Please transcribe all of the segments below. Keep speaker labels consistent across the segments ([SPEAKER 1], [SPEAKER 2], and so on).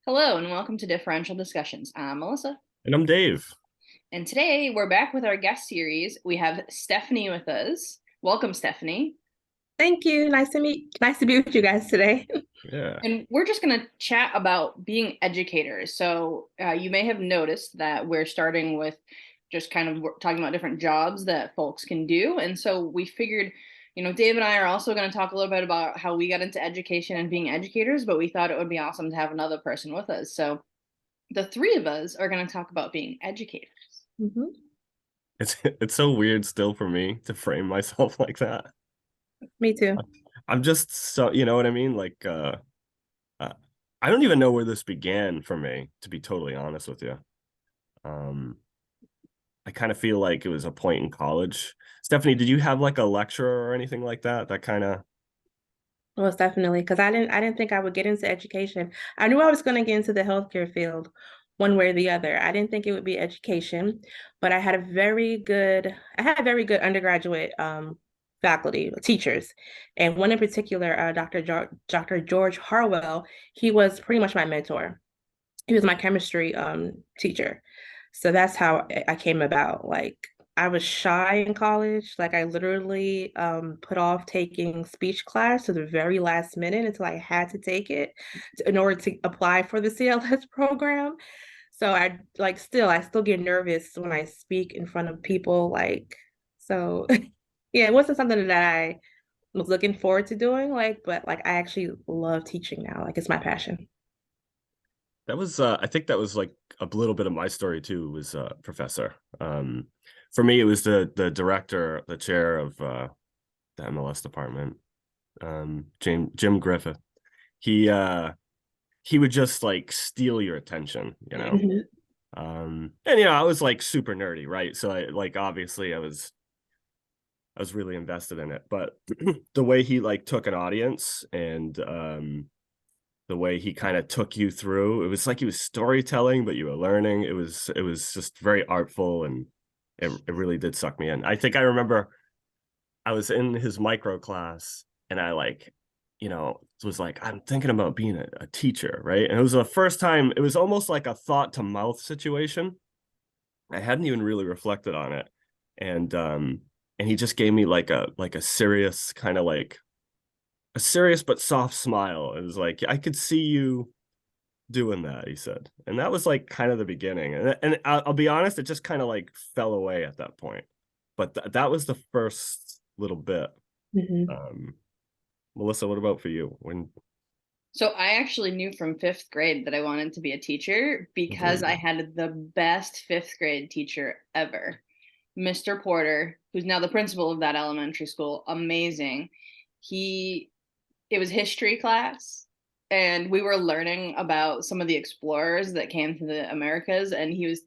[SPEAKER 1] Hello and welcome to Differential Discussions. I'm Melissa,
[SPEAKER 2] And I'm Dave.
[SPEAKER 1] and today we're back with our guest series. We have Stephanie with us. Welcome, Stephanie.
[SPEAKER 3] Thank you. Nice to be with you guys today.
[SPEAKER 2] Yeah.
[SPEAKER 1] And we're just going to chat about being educators. So you may have noticed that we're starting with just kind of talking about different jobs that folks can do. And so we figured, Dave and I are also going to talk a little bit about how we got into education and being educators, but we thought it would be awesome to have another person with us. So the three of us are going to talk about being educators.
[SPEAKER 3] Mhm.
[SPEAKER 2] It's so weird still for me to frame myself like that.
[SPEAKER 3] Me too.
[SPEAKER 2] I'm just so, you know what I mean? Uh, I don't even know where this began for me, to be totally honest with you. Um, I kind of feel like it was a point in college. Stephanie, did you have like a lecturer or anything like that? That kind of,
[SPEAKER 3] Most definitely, because I didn't think I would get into education. I knew I was going to get into the healthcare field one way or the other. I didn't think it would be education, but I had very good undergraduate faculty, teachers. And one in particular, Dr. George Harwell, he was pretty much my mentor. He was my chemistry teacher. So that's how I came about. Like I was shy in college. Like I literally put off taking speech class to the very last minute until I had to take it in order to apply for the CLS program. So I still get nervous when I speak in front of people. So yeah, it wasn't something that I was looking forward to doing, but like I actually love teaching now. Like it's my passion.
[SPEAKER 2] that was, I think that was like a little bit of my story too, was professor. For me, it was the director, the chair of the MLS department, Jim Griffith. He uh he would just like steal your attention, you know.
[SPEAKER 3] Mhm.
[SPEAKER 2] And I was like super nerdy, right? So I like obviously I was really invested in it. But the way he like took an audience and the way he kind of took you through, it was like he was storytelling, but you were learning. It was just very artful, and it really did suck me in. I think I remember I was in his micro class and I like, was like, I'm thinking about being a teacher, right? And it was the first time, it was almost like a thought to mouth situation. I hadn't even really reflected on it. And he just gave me like a serious kind of like a serious but soft smile. It was like, I could see you doing that, he said. And that was like kind of the beginning. And I'll be honest, it just kind of like fell away at that point. But that was the first little bit.
[SPEAKER 3] Mhm.
[SPEAKER 2] Um, Melissa, what about for you? When
[SPEAKER 1] So I actually knew from fifth grade that I wanted to be a teacher because I
[SPEAKER 2] Mhm.
[SPEAKER 1] had the best fifth grade teacher ever. Mr. Porter, who's now the principal of that elementary school, amazing. He, it was history class, and we were learning about some of the explorers that came to the Americas, and he was,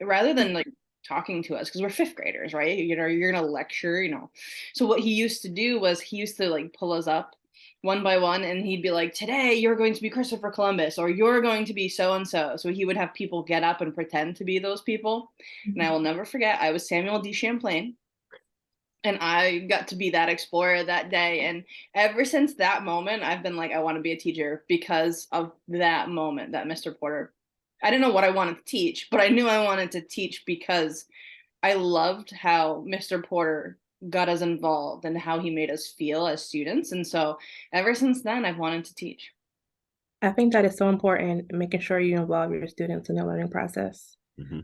[SPEAKER 1] rather than like talking to us, because we're fifth graders, right? You're gonna lecture. So what he used to do was he used to like pull us up one by one, and he'd be like, today you're going to be Christopher Columbus, or you're going to be so and so. So he would have people get up and pretend to be those people. And I will never forget, I was Samuel D. Champlain, and I got to be that explorer that day. And ever since that moment, I've been like, I want to be a teacher because of that moment that Mr. Porter. I didn't know what I wanted to teach, but I knew I wanted to teach because I loved how Mr. Porter got us involved and how he made us feel as students. And so ever since then, I've wanted to teach.
[SPEAKER 3] I think that is so important, making sure you involve your students in the learning process.
[SPEAKER 2] Mhm.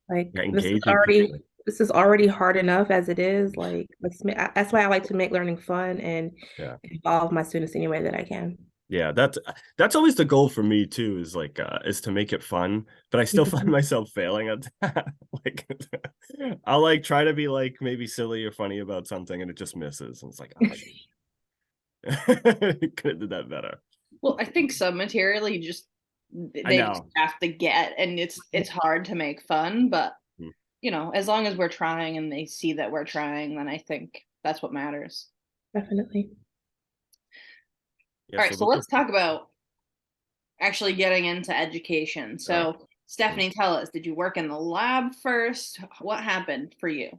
[SPEAKER 3] Like
[SPEAKER 2] Yeah, engaging people.
[SPEAKER 3] this is already hard enough as it is. Like that's why I like to make learning fun and
[SPEAKER 2] Yeah.
[SPEAKER 3] involve my students any way that I can.
[SPEAKER 2] Yeah, that's always the goal for me too, is to make it fun, but I still find
[SPEAKER 3] Mhm.
[SPEAKER 2] myself failing at that. Like I'll like try to be like maybe silly or funny about something and it just misses. And it's like, oh shit. Could have did that better.
[SPEAKER 1] Well, I think some material you just
[SPEAKER 2] I
[SPEAKER 1] they just
[SPEAKER 2] know.
[SPEAKER 1] have to get, and it's hard to make fun, but
[SPEAKER 2] Hmm.
[SPEAKER 1] as long as we're trying and they see that we're trying, then I think that's what matters.
[SPEAKER 3] Definitely.
[SPEAKER 2] Yeah,
[SPEAKER 1] All right,
[SPEAKER 2] so
[SPEAKER 1] so let's talk about actually getting into education.
[SPEAKER 2] oh,
[SPEAKER 1] So,
[SPEAKER 2] mhm.
[SPEAKER 1] Stephanie, tell us, did you work in the lab first? What happened for you?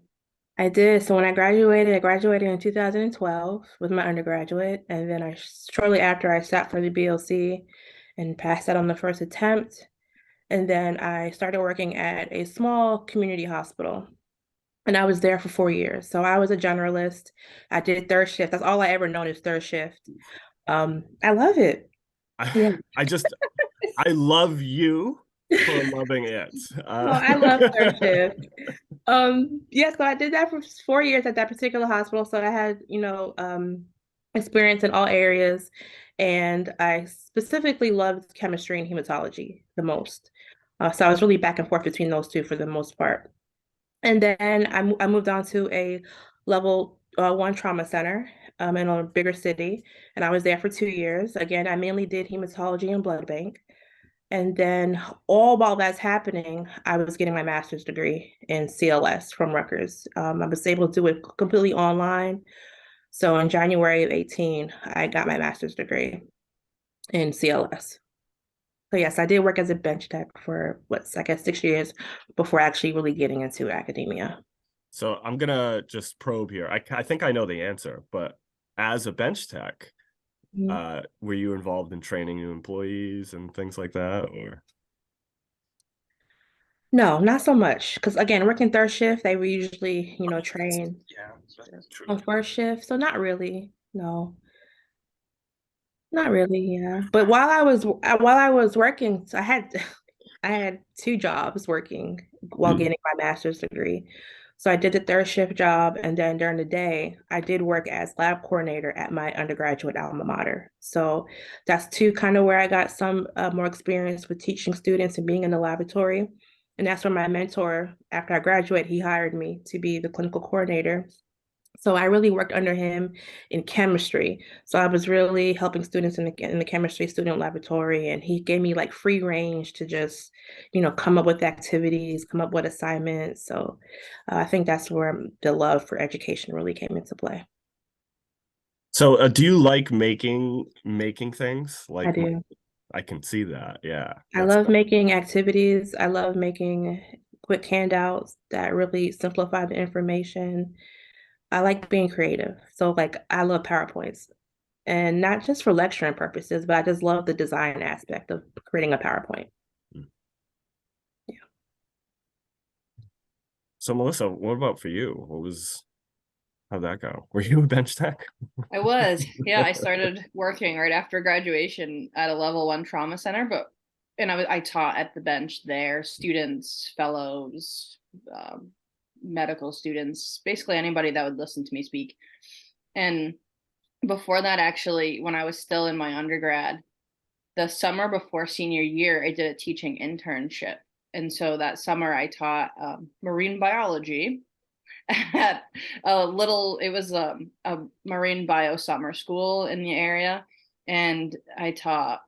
[SPEAKER 3] I did. So when I graduated in 2012 with my undergraduate, and then shortly after I sat for the BLC, and passed that on the first attempt. And then I started working at a small community hospital. And I was there for 4 years. So I was a generalist. I did third shift. That's all I ever known is third shift. I love it. Yeah.
[SPEAKER 2] I just I love you for loving it.
[SPEAKER 3] Oh, I love third shift. Yeah, so I did that for 4 years at that particular hospital. So I had, experience in all areas. And I specifically loved chemistry and hematology the most. So I was really back and forth between those two for the most part. And then I moved on to a level one trauma center in a bigger city. And I was there for 2 years. Again, I mainly did hematology and blood bank. And then all while that's happening, I was getting my master's degree in CLS from Rutgers. I was able to do it completely online. So in January of 18, I got my master's degree in CLS. So yes, I did work as a bench tech for I guess 6 years before actually really getting into academia.
[SPEAKER 2] So I'm gonna just probe here. I think I know the answer, but as a bench tech,
[SPEAKER 3] Mhm.
[SPEAKER 2] were you involved in training new employees and things like that, or?
[SPEAKER 3] No, not so much. Because again, working third shift, they were usually, train on first shift. So not really. No, not really. Yeah. But while I was working, so I had I had two jobs working while getting my master's degree. So I did the third shift job, and then during the day, I did work as lab coordinator at my undergraduate alma mater. So that's two kind of where I got some more experience with teaching students and being in the laboratory. And that's where my mentor, after I graduated, he hired me to be the clinical coordinator. So I really worked under him in chemistry. So I was really helping students in the chemistry student laboratory, and he gave me like free range to just, come up with activities, come up with assignments. So I think that's where the love for education really came into play.
[SPEAKER 2] So do you like making things?
[SPEAKER 3] I
[SPEAKER 2] Like
[SPEAKER 3] do.
[SPEAKER 2] I can see that. Yeah,
[SPEAKER 3] I
[SPEAKER 2] that's
[SPEAKER 3] love making activities. I love making quick handouts that really simplify the information. I like being creative. So like I love PowerPoints. And not just for lecturing purposes, but I just love the design aspect of creating a PowerPoint. Yeah.
[SPEAKER 2] So Melissa, what about for you? How'd that go? Were you a bench tech?
[SPEAKER 1] I was. Yeah, I started working right after graduation at a level one trauma center, and I taught at the bench there, students, fellows, um, medical students, basically anybody that would listen to me speak. And before that, actually, when I was still in my undergrad, the summer before senior year, I did a teaching internship. And so that summer I taught marine biology at it was a marine bio summer school in the area. And I taught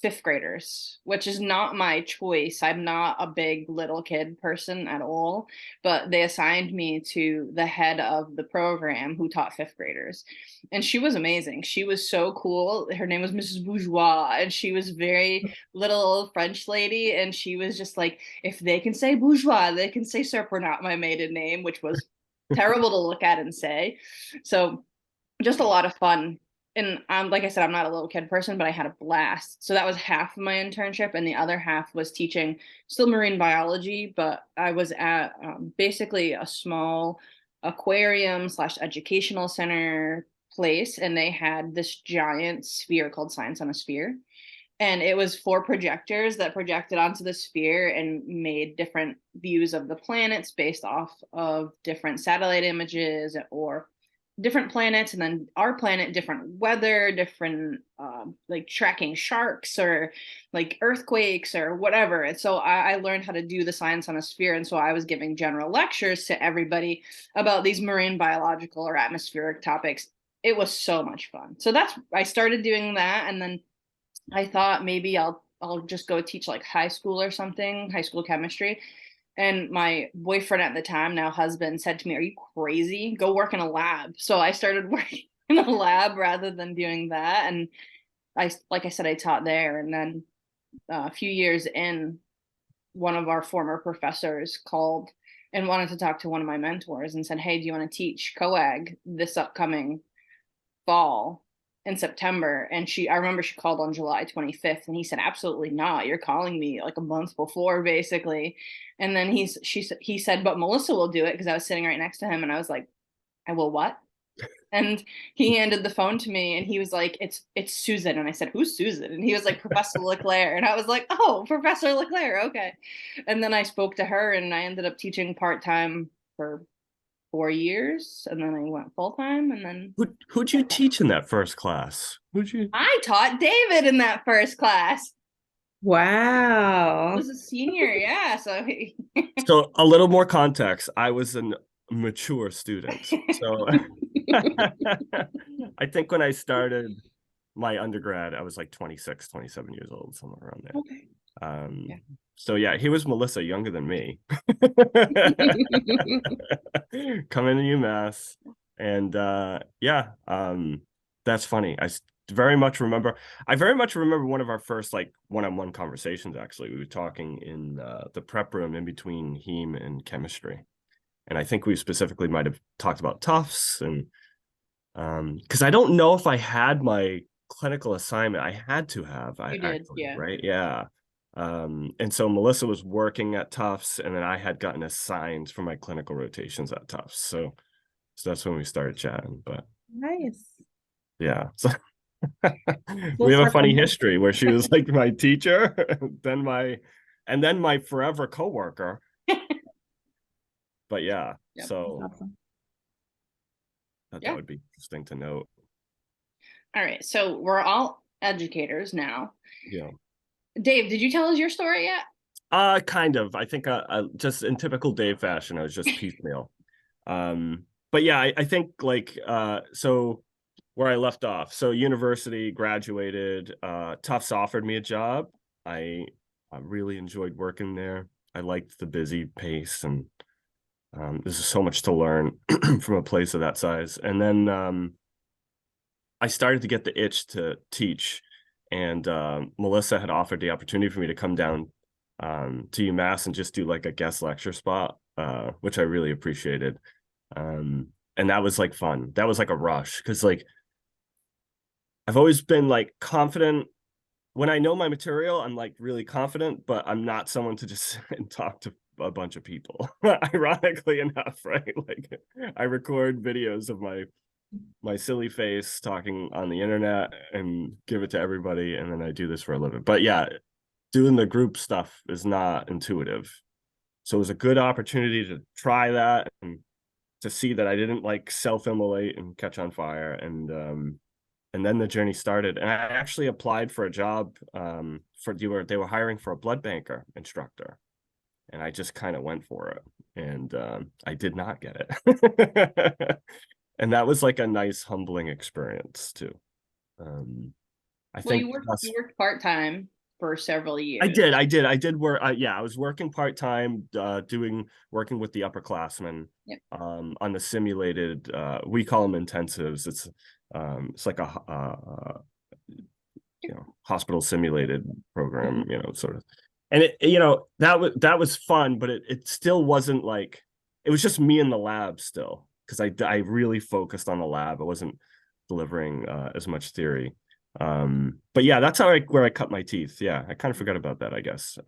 [SPEAKER 1] fifth graders, which is not my choice. I'm not a big little kid person at all, but they assigned me to the head of the program who taught fifth graders. And she was amazing. She was so cool. Her name was Mrs. Bourgeois, and she was very little old French lady. And she was just like, if they can say bourgeois, they can say Surprenant, my maiden name, which was terrible to look at and say. So just a lot of fun. And like I said, I'm not a little kid person, but I had a blast. So that was half of my internship, and the other half was teaching still marine biology. But I was at basically a small aquarium slash educational center place, and they had this giant sphere called Science on a Sphere, and it was four projectors that projected onto the sphere and made different views of the planets based off of different satellite images or different planets, and then our planet, different weather, different like tracking sharks or like earthquakes or whatever. And so I learned how to do the science on a sphere, and so I was giving general lectures to everybody about these marine biological or atmospheric topics. It was so much fun. So I started doing that, and then I thought maybe I'll just go teach like high school or something, high school chemistry. And my boyfriend at the time, now husband, said to me, "Are you crazy? Go work in a lab." So I started working in a lab rather than doing that. And like I said, I taught there. And then a few years in, one of our former professors called and wanted to talk to one of my mentors and said, "Hey, do you want to teach coag this upcoming fall?" in September, and I remember she called on July 25th, and he said, absolutely not, you're calling me like a month before, basically. And then he said, but Melissa will do it, because I was sitting right next to him, and I was like, I will what? And he handed the phone to me, and he was like, it's Susan. And I said, who's Susan? And he was like, Professor LeClaire. And I was like, oh, Professor LeClaire, okay. And then I spoke to her, and I ended up teaching part-time for 4 years, and then I went full-time, and then
[SPEAKER 2] Who'd you teach in that first class?
[SPEAKER 1] I taught David in that first class. I
[SPEAKER 3] Wow.
[SPEAKER 1] was a senior, yeah. So
[SPEAKER 2] So a little more context. I was a mature student. So I think when I started my undergrad, I was like 26, 27 years old, somewhere around there.
[SPEAKER 3] Okay.
[SPEAKER 1] Yeah.
[SPEAKER 2] So yeah, he was Melissa, younger than me. Coming to UMass. And that's funny. I very much remember one of our first like one-on-one conversations. Actually, we were talking in the prep room in between heme and chemistry, and I think we specifically might have talked about Tufts, and because I don't know if I had my clinical assignment. I had to have.
[SPEAKER 1] You did, yeah.
[SPEAKER 2] Right, yeah. And so Melissa was working at Tufts, and then I had gotten assigned for my clinical rotations at Tufts. So that's when we started chatting. But
[SPEAKER 3] Nice.
[SPEAKER 2] yeah, so we have a funny history where she was like my teacher, then my forever coworker. But yeah,
[SPEAKER 1] Yep.
[SPEAKER 2] so
[SPEAKER 3] Awesome.
[SPEAKER 2] that would be interesting to note.
[SPEAKER 1] All right, so we're all educators now.
[SPEAKER 2] Yeah.
[SPEAKER 1] Dave, did you tell us your story yet?
[SPEAKER 2] Kind of. I think just in typical Dave fashion, I was just piecemeal. But yeah, I think like so where I left off. So university, graduated, Tufts offered me a job. I really enjoyed working there. I liked the busy pace, and there's so much to learn from a place of that size. And then I started to get the itch to teach, and Melissa had offered the opportunity for me to come down to UMass and just do like a guest lecture spot, which I really appreciated. And that was like fun. That was like a rush, because like I've always been like confident when I know my material. I'm like really confident, but I'm not someone to just sit and talk to a bunch of people. Ironically enough, right? Like I record videos of my silly face talking on the internet and give it to everybody, and then I do this for a living. But yeah, doing the group stuff is not intuitive. So it was a good opportunity to try that and to see that I didn't like self-immolate and catch on fire. And then the journey started. And I actually applied for a job they were hiring for a blood banker instructor. And I just kind of went for it. And I did not get it. And that was like a nice, humbling experience too. I think
[SPEAKER 1] you worked part-time for several years.
[SPEAKER 2] I did work. I was working part-time, working with the upperclassmen.
[SPEAKER 1] Yep.
[SPEAKER 2] On the simulated, we call them intensives. It's like a hospital simulated program, sort of. And that was fun, but it still wasn't like, it was just me in the lab still, because I really focused on the lab. I wasn't delivering as much theory. But yeah, that's where I cut my teeth. Yeah, I kind of forgot about that, I guess.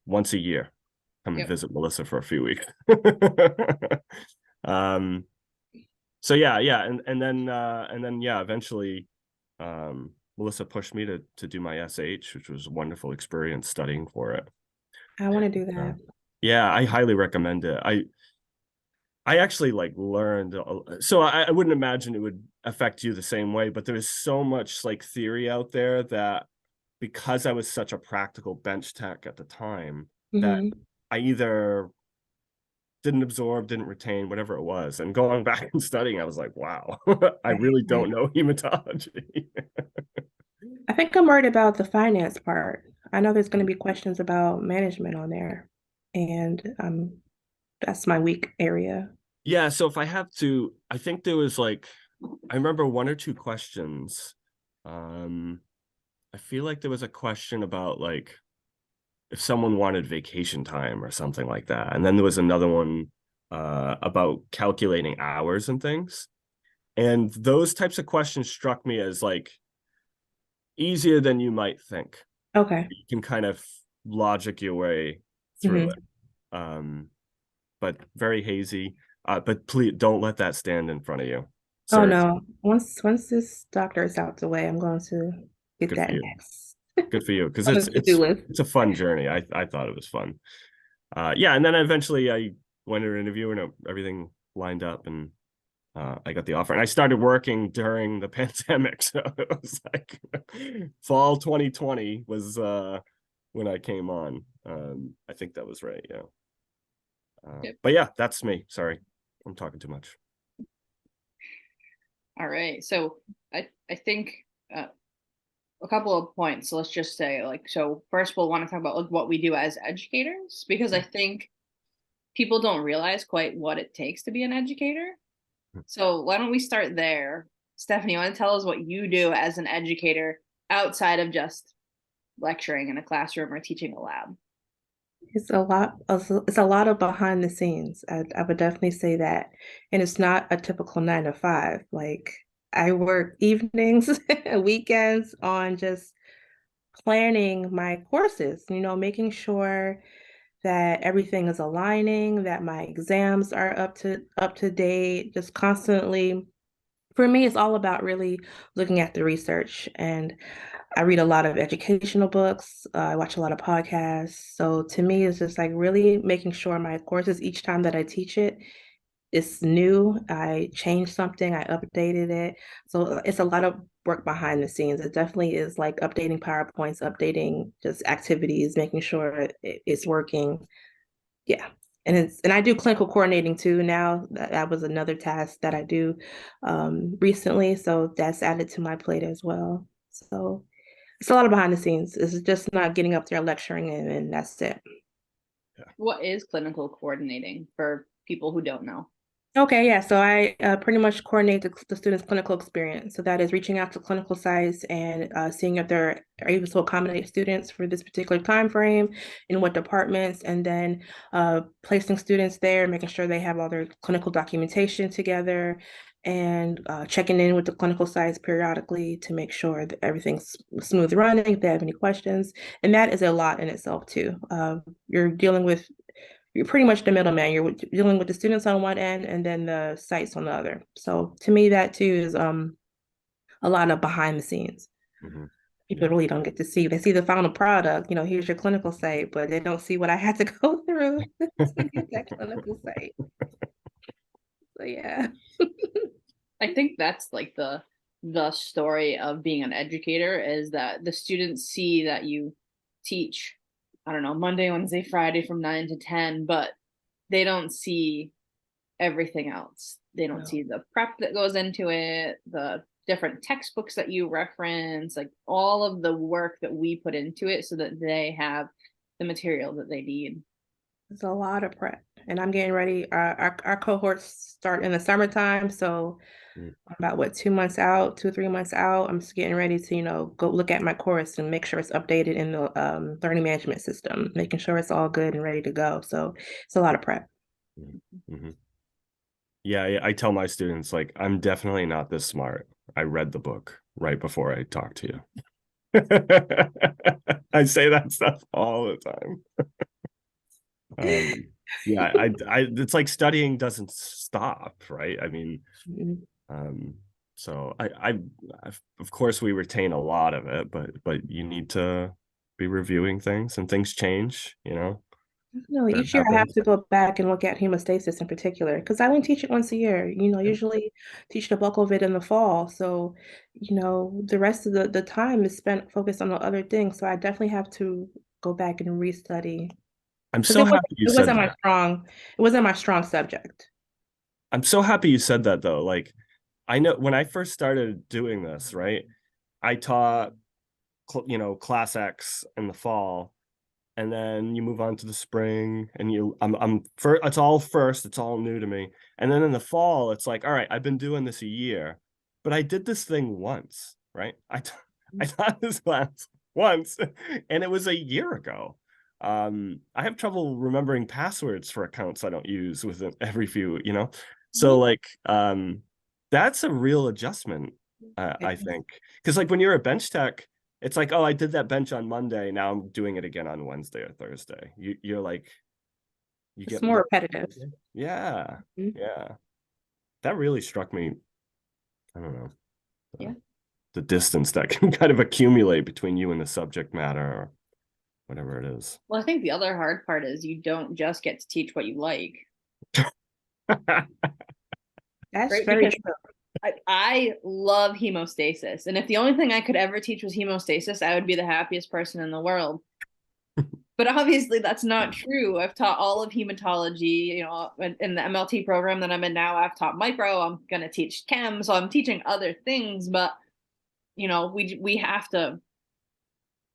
[SPEAKER 2] Once a year, come and visit Melissa for a few weeks. So yeah, and then eventually Melissa pushed me to do my SH, which was a wonderful experience studying for it.
[SPEAKER 3] I want to do that.
[SPEAKER 2] Yeah, I highly recommend it. I actually like learned, so I wouldn't imagine it would affect you the same way, but there's so much like theory out there that, because I was such a practical bench tech at the time, that I either didn't absorb, didn't retain, whatever it was. And going back and studying, I was like, wow, I really don't know hematology.
[SPEAKER 3] I think I'm worried about the finance part. I know there's going to be questions about management on there, and that's my weak area.
[SPEAKER 2] Yeah, so if I have to, I think there was like, I remember one or two questions. I feel like there was a question about like if someone wanted vacation time or something like that. And then there was another one about calculating hours and things. And those types of questions struck me as like easier than you might think.
[SPEAKER 3] Okay.
[SPEAKER 2] You can kind of logic your way through it. But very hazy. But please don't let that stand in front of you.
[SPEAKER 3] Oh
[SPEAKER 2] Seriously.
[SPEAKER 3] no. Once this doctor is out the way, I'm going to get
[SPEAKER 2] Good
[SPEAKER 3] that
[SPEAKER 2] for you.
[SPEAKER 3] next
[SPEAKER 2] Good for you. Because
[SPEAKER 3] on the to-do list.
[SPEAKER 2] it's a fun journey. I thought it was fun. Yeah, and then eventually I went to an interview and everything lined up, and I got the offer. And I started working during the pandemic, so it was like fall 2020 was when I came on. I think that was right. Yeah.
[SPEAKER 1] Yep.
[SPEAKER 2] But yeah, that's me. Sorry, I'm talking too much.
[SPEAKER 1] All right. So I think a couple of points. So let's just say, like, so first we'll want to talk about like what we do as educators, because I think people don't realize quite what it takes to be an educator. So why don't we start there? Stephanie, you want to tell us what you do as an educator outside of just lecturing in a classroom or teaching a lab?
[SPEAKER 3] It's a lot. It's a lot of behind the scenes. I would definitely say that, and it's not a typical 9 to 5. Like I work evenings, weekends on just planning my courses. Making sure that everything is aligning, that my exams are up to date, just constantly. For me, it's all about really looking at the research, and I read a lot of educational books. I watch a lot of podcasts. So to me, it's just like really making sure my courses, each time that I teach it, it's new. I changed something, I updated it. So it's a lot of work behind the scenes. It definitely is like updating PowerPoints, updating just activities, making sure it's working. Yeah. And I do clinical coordinating too now. That was another task that I do recently. So that's added to my plate as well. So it's a lot of behind the scenes. It's just not getting up there lecturing and that's it.
[SPEAKER 1] What is clinical coordinating for people who don't know?
[SPEAKER 3] Okay, yeah. So I pretty much coordinate the students' clinical experience. So that is reaching out to clinical sites and seeing if they're able to accommodate students for this particular time frame, in what departments, and then placing students there, making sure they have all their clinical documentation together, and checking in with the clinical sites periodically to make sure that everything's smooth running, if they have any questions. And that is a lot in itself too. You're pretty much the middleman. You're dealing with the students on one end and then the sites on the other. So to me, that too is a lot of behind the scenes.
[SPEAKER 2] Mm-hmm.
[SPEAKER 3] People really don't get to see. They see the final product, here's your clinical site, but they don't see what I had to go through to get that clinical site. So yeah.
[SPEAKER 1] I think that's like the story of being an educator, is that the students see that you teach, I don't know, Monday, Wednesday, Friday from 9 to 10, but they don't see everything else. They don't see the prep that goes into it, the different textbooks that you reference, like all of the work that we put into it so that they have the material that they need.
[SPEAKER 3] It's a lot of prep. And I'm getting ready. Our cohorts start in the summertime, so about 2 months out, 3 months out, I'm just getting ready to, go look at my course and make sure it's updated in the learning management system, making sure it's all good and ready to go. So it's a lot of prep.
[SPEAKER 2] Mm-hmm. Yeah, I tell my students, like, I'm definitely not this smart. I read the book right before I talk to you. I say that stuff all the time. Yeah, it's like studying doesn't stop, right? I mean, so of course we retain a lot of it, but you need to be reviewing things, and things change,
[SPEAKER 3] No,
[SPEAKER 2] That
[SPEAKER 3] each year I have
[SPEAKER 2] happens.
[SPEAKER 3] to go back and look at hemostasis in particular because I only teach it once a year. Usually teach the bulk of it in the fall. So, the rest of the time is spent focused on the other things. So I definitely have to go back and restudy
[SPEAKER 2] I'm
[SPEAKER 3] because
[SPEAKER 2] so happy you said that.
[SPEAKER 3] it wasn't my strong subject.
[SPEAKER 2] I'm so happy you said that though. Like, I know when I first started doing this, right? I taught, class X in the fall, and then you move on to the spring, and I'm first. It's all new to me. And then in the fall, it's like, all right, I've been doing this a year, but I did this thing once, right? I taught this class once, and it was a year ago. I have trouble remembering passwords for accounts I don't use within every few, so like, that's a real adjustment, I think. Because like when you're a bench tech, it's like, oh, I did that bench on Monday. Now I'm doing it again on Wednesday or Thursday. You're like, you
[SPEAKER 3] It's
[SPEAKER 2] get
[SPEAKER 3] more
[SPEAKER 2] more.
[SPEAKER 3] repetitive.
[SPEAKER 2] Yeah.
[SPEAKER 3] Mhm.
[SPEAKER 2] Yeah. That really struck me. I don't know.
[SPEAKER 1] Yeah.
[SPEAKER 2] The distance that can kind of accumulate between you and the subject matter or whatever it is.
[SPEAKER 1] Well, I think the other hard part is you don't just get to teach what you like,
[SPEAKER 3] That's
[SPEAKER 1] right?
[SPEAKER 3] very
[SPEAKER 1] Because
[SPEAKER 3] true.
[SPEAKER 1] I love hemostasis. And if the only thing I could ever teach was hemostasis, I would be the happiest person in the world. But obviously that's not true. I've taught all of hematology, in the MLT program that I'm in now. I've taught micro, I'm going to teach chem, so I'm teaching other things, but we have to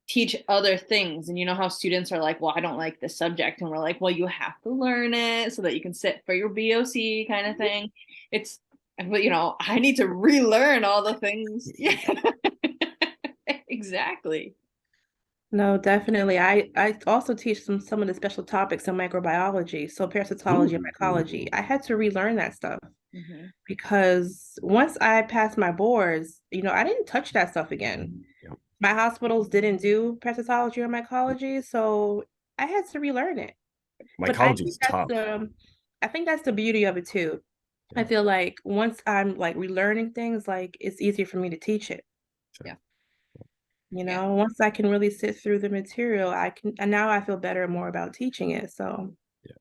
[SPEAKER 1] teach other things. And you know how students are like, well, I don't like this subject, and we're like, well, you have to learn it so that you can sit for your BOC kind of thing. It's but I need to relearn all the things. Yeah. Exactly.
[SPEAKER 3] No, definitely. I also teach some of the special topics in microbiology, so parasitology and
[SPEAKER 2] Ooh.
[SPEAKER 3] mycology. I had to relearn that stuff
[SPEAKER 1] Mm-hmm.
[SPEAKER 3] because once I passed my boards, I didn't touch that stuff again.
[SPEAKER 2] Yeah.
[SPEAKER 3] My hospitals didn't do parasitology or mycology, so I had to relearn it. But I
[SPEAKER 2] Mycology
[SPEAKER 3] think
[SPEAKER 2] is
[SPEAKER 3] that's
[SPEAKER 2] tough.
[SPEAKER 3] the beauty of it too. I
[SPEAKER 2] Yeah.
[SPEAKER 3] feel like once I'm like relearning things, like it's easier for me to teach it.
[SPEAKER 2] Sure.
[SPEAKER 1] Yeah. Yeah.
[SPEAKER 3] Once I can really sit through the material, and now I feel better more about teaching it. So,
[SPEAKER 2] Yeah.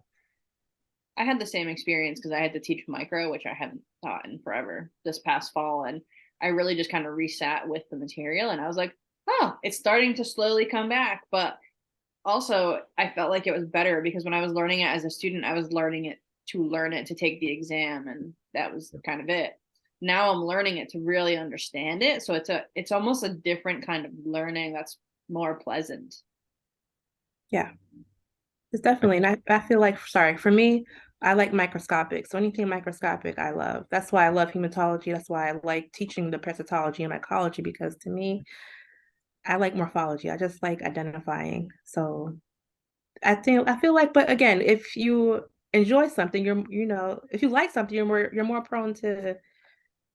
[SPEAKER 1] I had the same experience because I had to teach micro, which I hadn't taught in forever, this past fall. And I really just kind of resat with the material. And I was like, oh, it's starting to slowly come back. But also, I felt like it was better because when I was learning it as a student, I was learning it to learn it to take the exam. And that was kind of it. Now I'm learning it to really understand it. So it's almost a different kind of learning that's more pleasant.
[SPEAKER 3] yeah, it's definitely, and I feel like, sorry, for me, I like microscopic. So anything microscopic, I love. That's why I love hematology. That's why I like teaching the parasitology and mycology because to me, I like morphology. I just like identifying. So I feel like, but again, if you enjoy something, if you like something, you're more prone to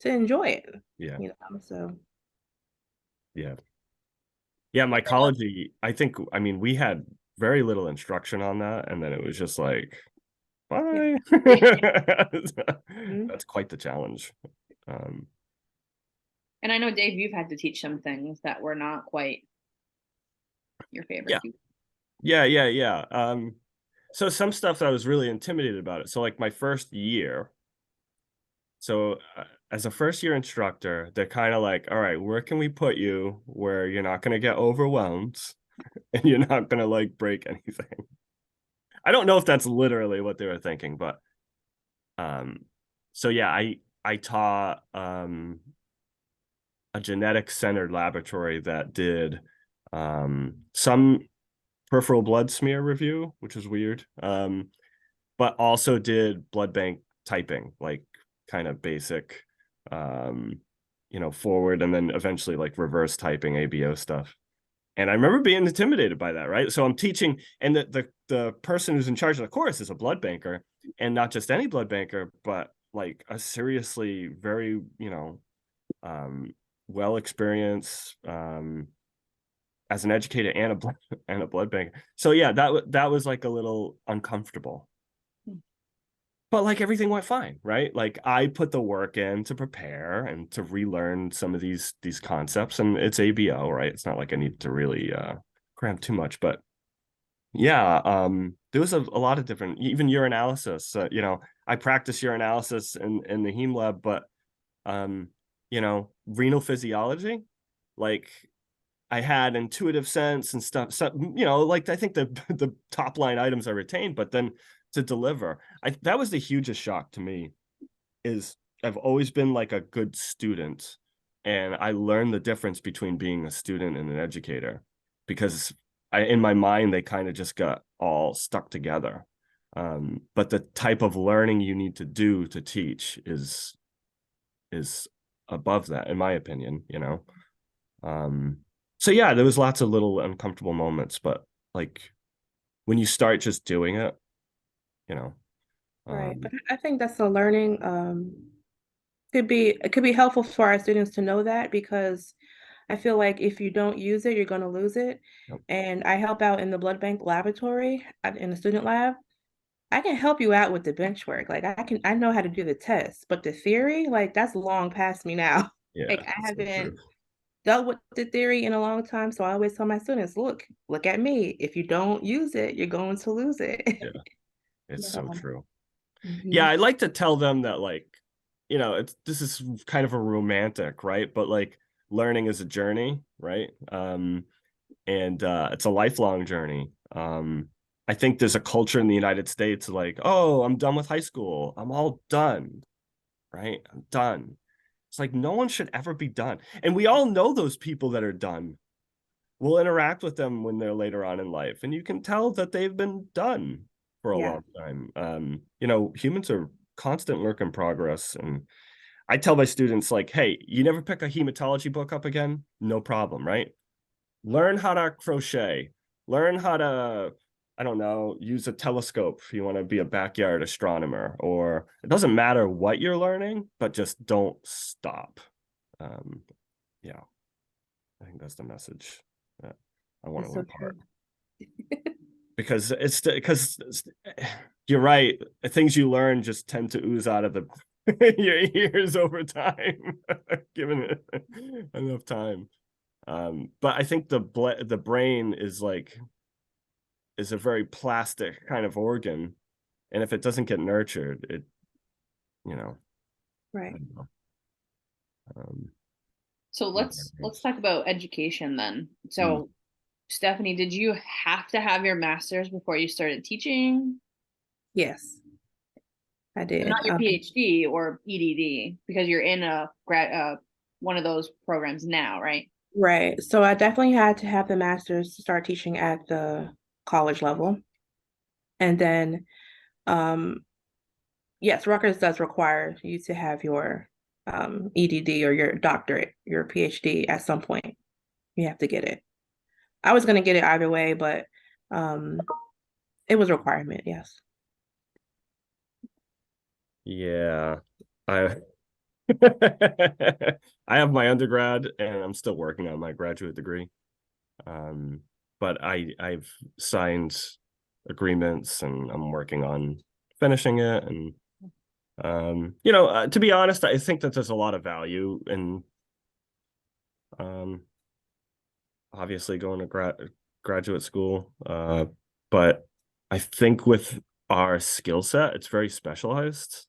[SPEAKER 3] enjoy it.
[SPEAKER 2] Yeah.
[SPEAKER 3] So
[SPEAKER 2] Yeah. Yeah. Mycology, I mean, we had very little instruction on that. And then it was just like,
[SPEAKER 3] yeah.
[SPEAKER 2] bye.
[SPEAKER 3] Mhm.
[SPEAKER 2] That's quite the challenge. Um,
[SPEAKER 1] And I know, Dave, you've had to teach some things that were not quite your
[SPEAKER 2] yeah.
[SPEAKER 1] favorite.
[SPEAKER 2] Yeah. So some stuff I was really intimidated about it. So like my first year, as a first year instructor, they're kind of like, all right, where can we put you where you're not going to get overwhelmed and you're not going to like break anything? I don't know if that's literally what they were thinking, but so yeah, I taught a genetic centered laboratory that did some peripheral blood smear review, which was weird. But also did blood bank typing, like kind of basic, forward and then eventually like reverse typing ABO stuff. And I remember being intimidated by that, right? So I'm teaching, and the person who's in charge of the course is a blood banker, and not just any blood banker, but like a seriously very, well experienced as an educator and a blood banker. So yeah, that was like a little uncomfortable. But like everything went fine, right? Like I put the work in to prepare and to relearn some of these concepts, and it's ABO, right? It's not like I need to really cram too much, but yeah, there was a lot of different, even urinalysis. I practice urinalysis in the heme lab, but renal physiology, like I had intuitive sense and stuff. So, like I think the top line items I retained, but then to deliver, that was the hugest shock to me. Is I've always been like a good student, and I learned the difference between being a student and an educator, because in my mind they kind of just got all stuck together. But the type of learning you need to do to teach is above that, in my opinion. So yeah, there was lots of little uncomfortable moments, but like when you start just doing it, you know,
[SPEAKER 3] Right.
[SPEAKER 2] um,
[SPEAKER 3] But I think that's a learning it could be helpful for our students to know that, because I feel like if you don't use it, you're going to lose it.
[SPEAKER 2] Yep.
[SPEAKER 3] And I help out in the blood bank laboratory in the student lab. I can help you out with the bench work. Like I know how to do the test, but the theory, like that's long past me now.
[SPEAKER 2] Yeah,
[SPEAKER 3] Like I
[SPEAKER 2] that's so true.
[SPEAKER 3] haven't dealt with the theory in a long time. So I always tell my students, look at me. If you don't use it, you're going to lose it.
[SPEAKER 2] Yeah, it's
[SPEAKER 3] Yeah.
[SPEAKER 2] so true. Yeah,
[SPEAKER 3] Mhm.
[SPEAKER 2] I like to tell them that, like, this is kind of a romantic, right? But like learning is a journey, right? And it's a lifelong journey. I think there's a culture in the United States like, oh, I'm done with high school. I'm all done, right? I'm done. It's like no one should ever be done. And we all know those people that are done. We'll interact with them when they're later on in life, and you can tell that they've been done for a
[SPEAKER 3] Yeah.
[SPEAKER 2] long time. Humans are constant work in progress. And I tell my students, like, hey, you never pick a hematology book up again? No problem, right? Learn how to crochet, learn how to, I don't know, use a telescope if you want to be a backyard astronomer, or it doesn't matter what you're learning, but just don't stop. Yeah, I think that's the message that I want
[SPEAKER 3] It's
[SPEAKER 2] to
[SPEAKER 3] so
[SPEAKER 2] impart.
[SPEAKER 3] true.
[SPEAKER 2] Because you're right, things you learn just tend to ooze out of your ears over time, given it enough time. But I think the brain is a very plastic kind of organ, and if it doesn't get nurtured, it I
[SPEAKER 3] Right.
[SPEAKER 2] don't know.
[SPEAKER 1] So let's talk about education then.
[SPEAKER 2] Mm.
[SPEAKER 1] So Stephanie, did you have to have your master's before you started teaching?
[SPEAKER 3] Yes, I
[SPEAKER 1] So
[SPEAKER 3] did.
[SPEAKER 1] not your PhD or EDD, because you're in a one of those programs now, right?
[SPEAKER 3] Right. So I definitely had to have the master's to start teaching at the college level. And then, um, yes, Rutgers does require you to have your EDD or your doctorate, your PhD at some point. You have to get it. I was going to get it either way, but um, it was a requirement, yes.
[SPEAKER 2] Yeah, I I have my undergrad, and I'm still working on my graduate degree. But I've signed agreements, and I'm working on finishing it. And to be honest, I think that there's a lot of value in obviously going to graduate school. But I think with our skill set, it's very specialized.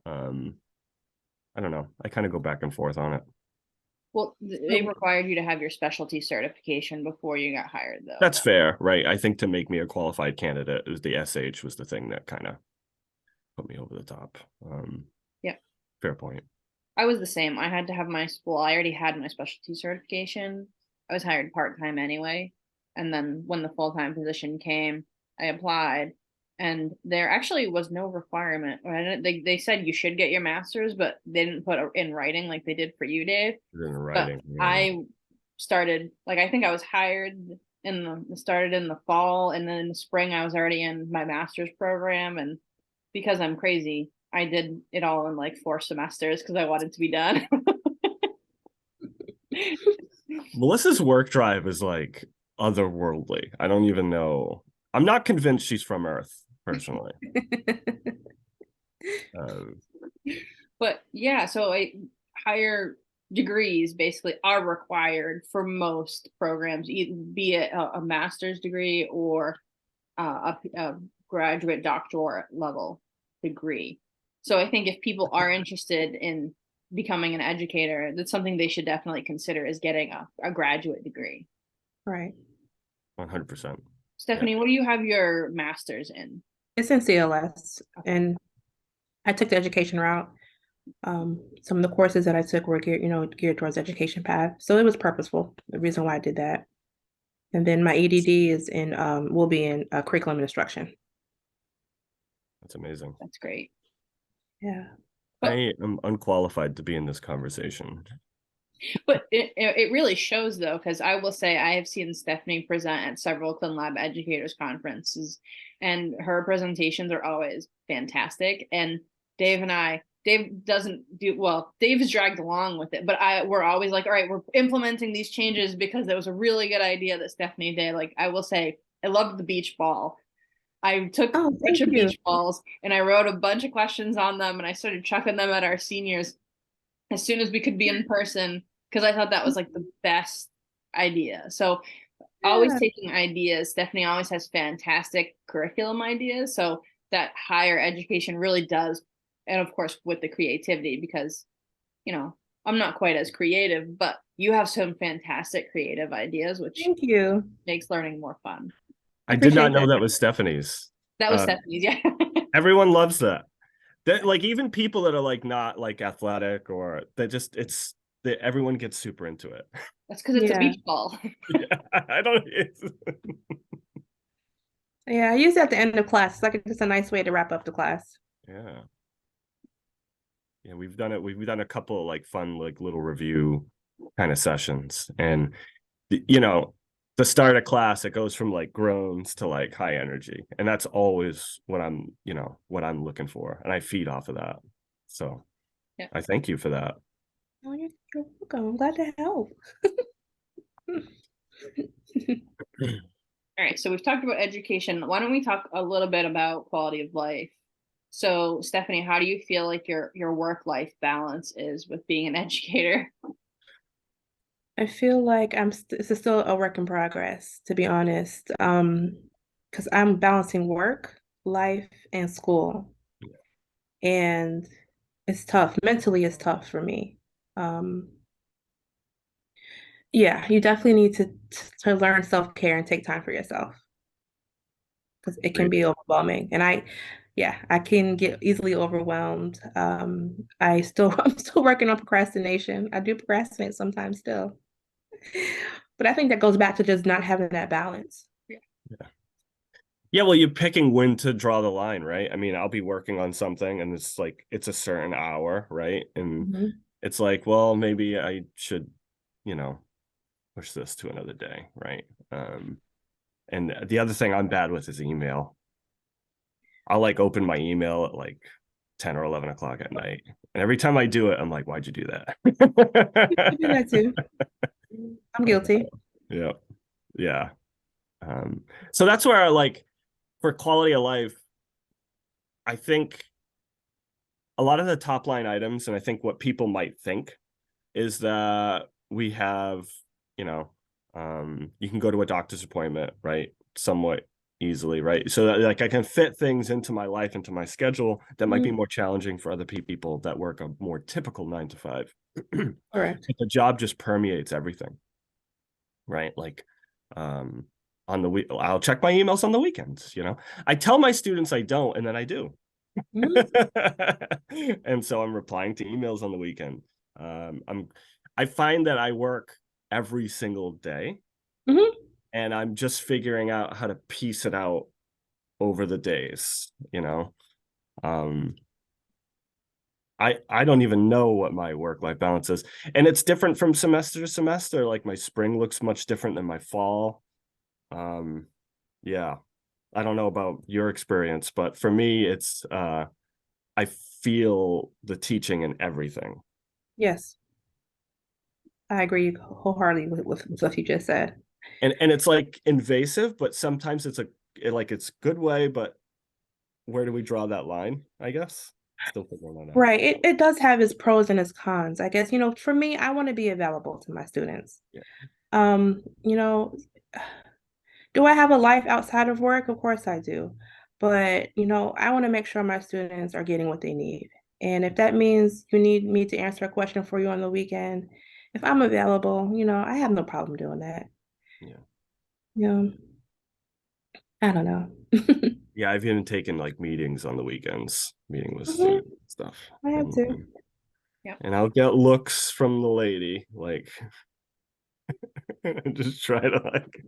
[SPEAKER 2] I don't know. I kind of go back and forth on it.
[SPEAKER 1] Well, they required you to have your specialty certification before you got hired, though.
[SPEAKER 2] That's fair, right? I think to make me a qualified candidate, it was the SH was the thing that kind of put me over the top.
[SPEAKER 1] Yeah.
[SPEAKER 2] Fair point.
[SPEAKER 1] I was the same. I had to have I already had my specialty certification. I was hired part-time anyway. And then when the full-time position came, I applied, and there actually was no requirement. They said you should get your master's, but they didn't put it in writing like they did for you, Dave.
[SPEAKER 2] In
[SPEAKER 1] But
[SPEAKER 2] writing, yeah.
[SPEAKER 1] I started, like, I think I was hired started in the fall, and then in the spring I was already in my master's program. And because I'm crazy, I did it all in like 4 semesters because I wanted to be done.
[SPEAKER 2] Melissa's work drive is like otherworldly. I don't even know. I'm not convinced she's from Earth, personally. Um,
[SPEAKER 1] But yeah, so higher degrees basically are required for most programs, be it a master's degree or a graduate doctoral level degree. So I think if people are interested in becoming an educator, that's something they should definitely consider, is getting a graduate degree.
[SPEAKER 3] Right.
[SPEAKER 2] 100%.
[SPEAKER 1] Stephanie, what do you have your master's in?
[SPEAKER 3] It's in CLS, and I took the education route. Some of the courses that I took were geared towards education path. So it was purposeful, the reason why I did that. And then my EDD will be in curriculum instruction.
[SPEAKER 2] That's amazing.
[SPEAKER 1] That's great.
[SPEAKER 3] Yeah.
[SPEAKER 2] I am unqualified to be in this conversation.
[SPEAKER 1] But it really shows, though, because I will say I have seen Stephanie present at several ClinLab educators conferences, and her presentations are always fantastic. And Dave and I Dave doesn't do well. Dave is dragged along with it, but we're always like, all right, we're implementing these changes because there was a really good idea that Stephanie did. Like, I will say, I loved the beach ball. I took a bunch
[SPEAKER 3] thank
[SPEAKER 1] of
[SPEAKER 3] you.
[SPEAKER 1] beach balls and I wrote a bunch of questions on them and I started chucking them at our seniors as soon as we could be in person because I thought that was like the best idea. So always
[SPEAKER 3] Yeah.
[SPEAKER 1] taking ideas. Stephanie always has fantastic curriculum ideas. So that higher education really does, and of course with the creativity, because I'm not quite as creative, but you have some fantastic creative ideas, which
[SPEAKER 3] Thank you.
[SPEAKER 1] makes learning more fun.
[SPEAKER 3] I
[SPEAKER 2] I did not
[SPEAKER 3] appreciate
[SPEAKER 2] know
[SPEAKER 3] that.
[SPEAKER 2] that was Stephanie's.
[SPEAKER 1] That was Stephanie's, yeah.
[SPEAKER 2] Everyone loves that. That like even people that are like not like athletic or they just that everyone gets super into it.
[SPEAKER 1] That's because it's a
[SPEAKER 3] Yeah.
[SPEAKER 1] beach ball.
[SPEAKER 2] Yeah, I don't.
[SPEAKER 3] Yeah, I use it at the end of class. It's like it's a nice way to wrap up the class.
[SPEAKER 2] Yeah. Yeah, we've done it. We've done a couple of like fun, like little review kind of sessions. And the start of class, it goes from like groans to like high energy. And that's always what I'm looking for. And I feed off of that. So
[SPEAKER 1] Yeah.
[SPEAKER 2] I thank you for that.
[SPEAKER 3] Oh, you're welcome. I'm glad to help.
[SPEAKER 1] All right, so we've talked about education. Why don't we talk a little bit about quality of life? So, Stephanie, how do you feel like your work-life balance is with being an educator?
[SPEAKER 3] I feel like this is still a work in progress, to be honest. Because I'm balancing work, life, and school. And it's tough. Mentally, it's tough for me. Yeah, you definitely need to learn self-care and take time for yourself because it can
[SPEAKER 2] Great.
[SPEAKER 3] be overwhelming. And I can get easily overwhelmed. I'm still working on procrastination. I do procrastinate sometimes still. But I think that goes back to just not having that balance.
[SPEAKER 2] Yeah, well, you're picking when to draw the line, right? I mean, I'll be working on something and it's like it's a certain hour, right? And it's like, well, maybe I should, push this to another day, right? And the other thing I'm bad with is email. I'll like open my email at like 10 or 11 o'clock at night. And every time I do it, I'm like, why'd you do that?
[SPEAKER 3] I do that too. I'm guilty.
[SPEAKER 2] Yeah. Yeah. So that's where like for quality of life, I think a lot of the top line items, and I think what people might think is that we have, you can go to a doctor's appointment, right? Somewhat easily, right? So that like I can fit things into my life, into my schedule that might be more challenging for other people that work a more typical 9 to 5.
[SPEAKER 3] Correct.
[SPEAKER 2] But the job just permeates everything, right? Like on the week, I'll check my emails on the weekends, I tell my students I don't, and then I do. And so I'm replying to emails on the weekend. I find that I work every single day, and I'm just figuring out how to piece it out over the days, I don't even know what my work-life balance is, and it's different from semester to semester. Like my spring looks much different than my fall. Yeah, I don't know about your experience, but for me, it's I feel the teaching in everything.
[SPEAKER 3] Yes, I agree wholeheartedly with what you just said.
[SPEAKER 2] And it's like invasive, but sometimes it's it's good way, but where do we draw that line, I guess? Still figuring that out.
[SPEAKER 3] Right. It does have its pros and its cons. I guess, for me, I want to be available to my students.
[SPEAKER 2] Yeah.
[SPEAKER 3] You know, do I have a life outside of work? Of course I do. But, I want to make sure my students are getting what they need. And if that means you need me to answer a question for you on the weekend, if I'm available, I have no problem doing that.
[SPEAKER 2] Yeah.
[SPEAKER 3] I don't know.
[SPEAKER 2] Yeah, I've even taken like meetings on the weekends, meeting with
[SPEAKER 3] Mhm.
[SPEAKER 2] students and stuff.
[SPEAKER 3] I have to.
[SPEAKER 2] And I'll get looks from the lady, like just try to like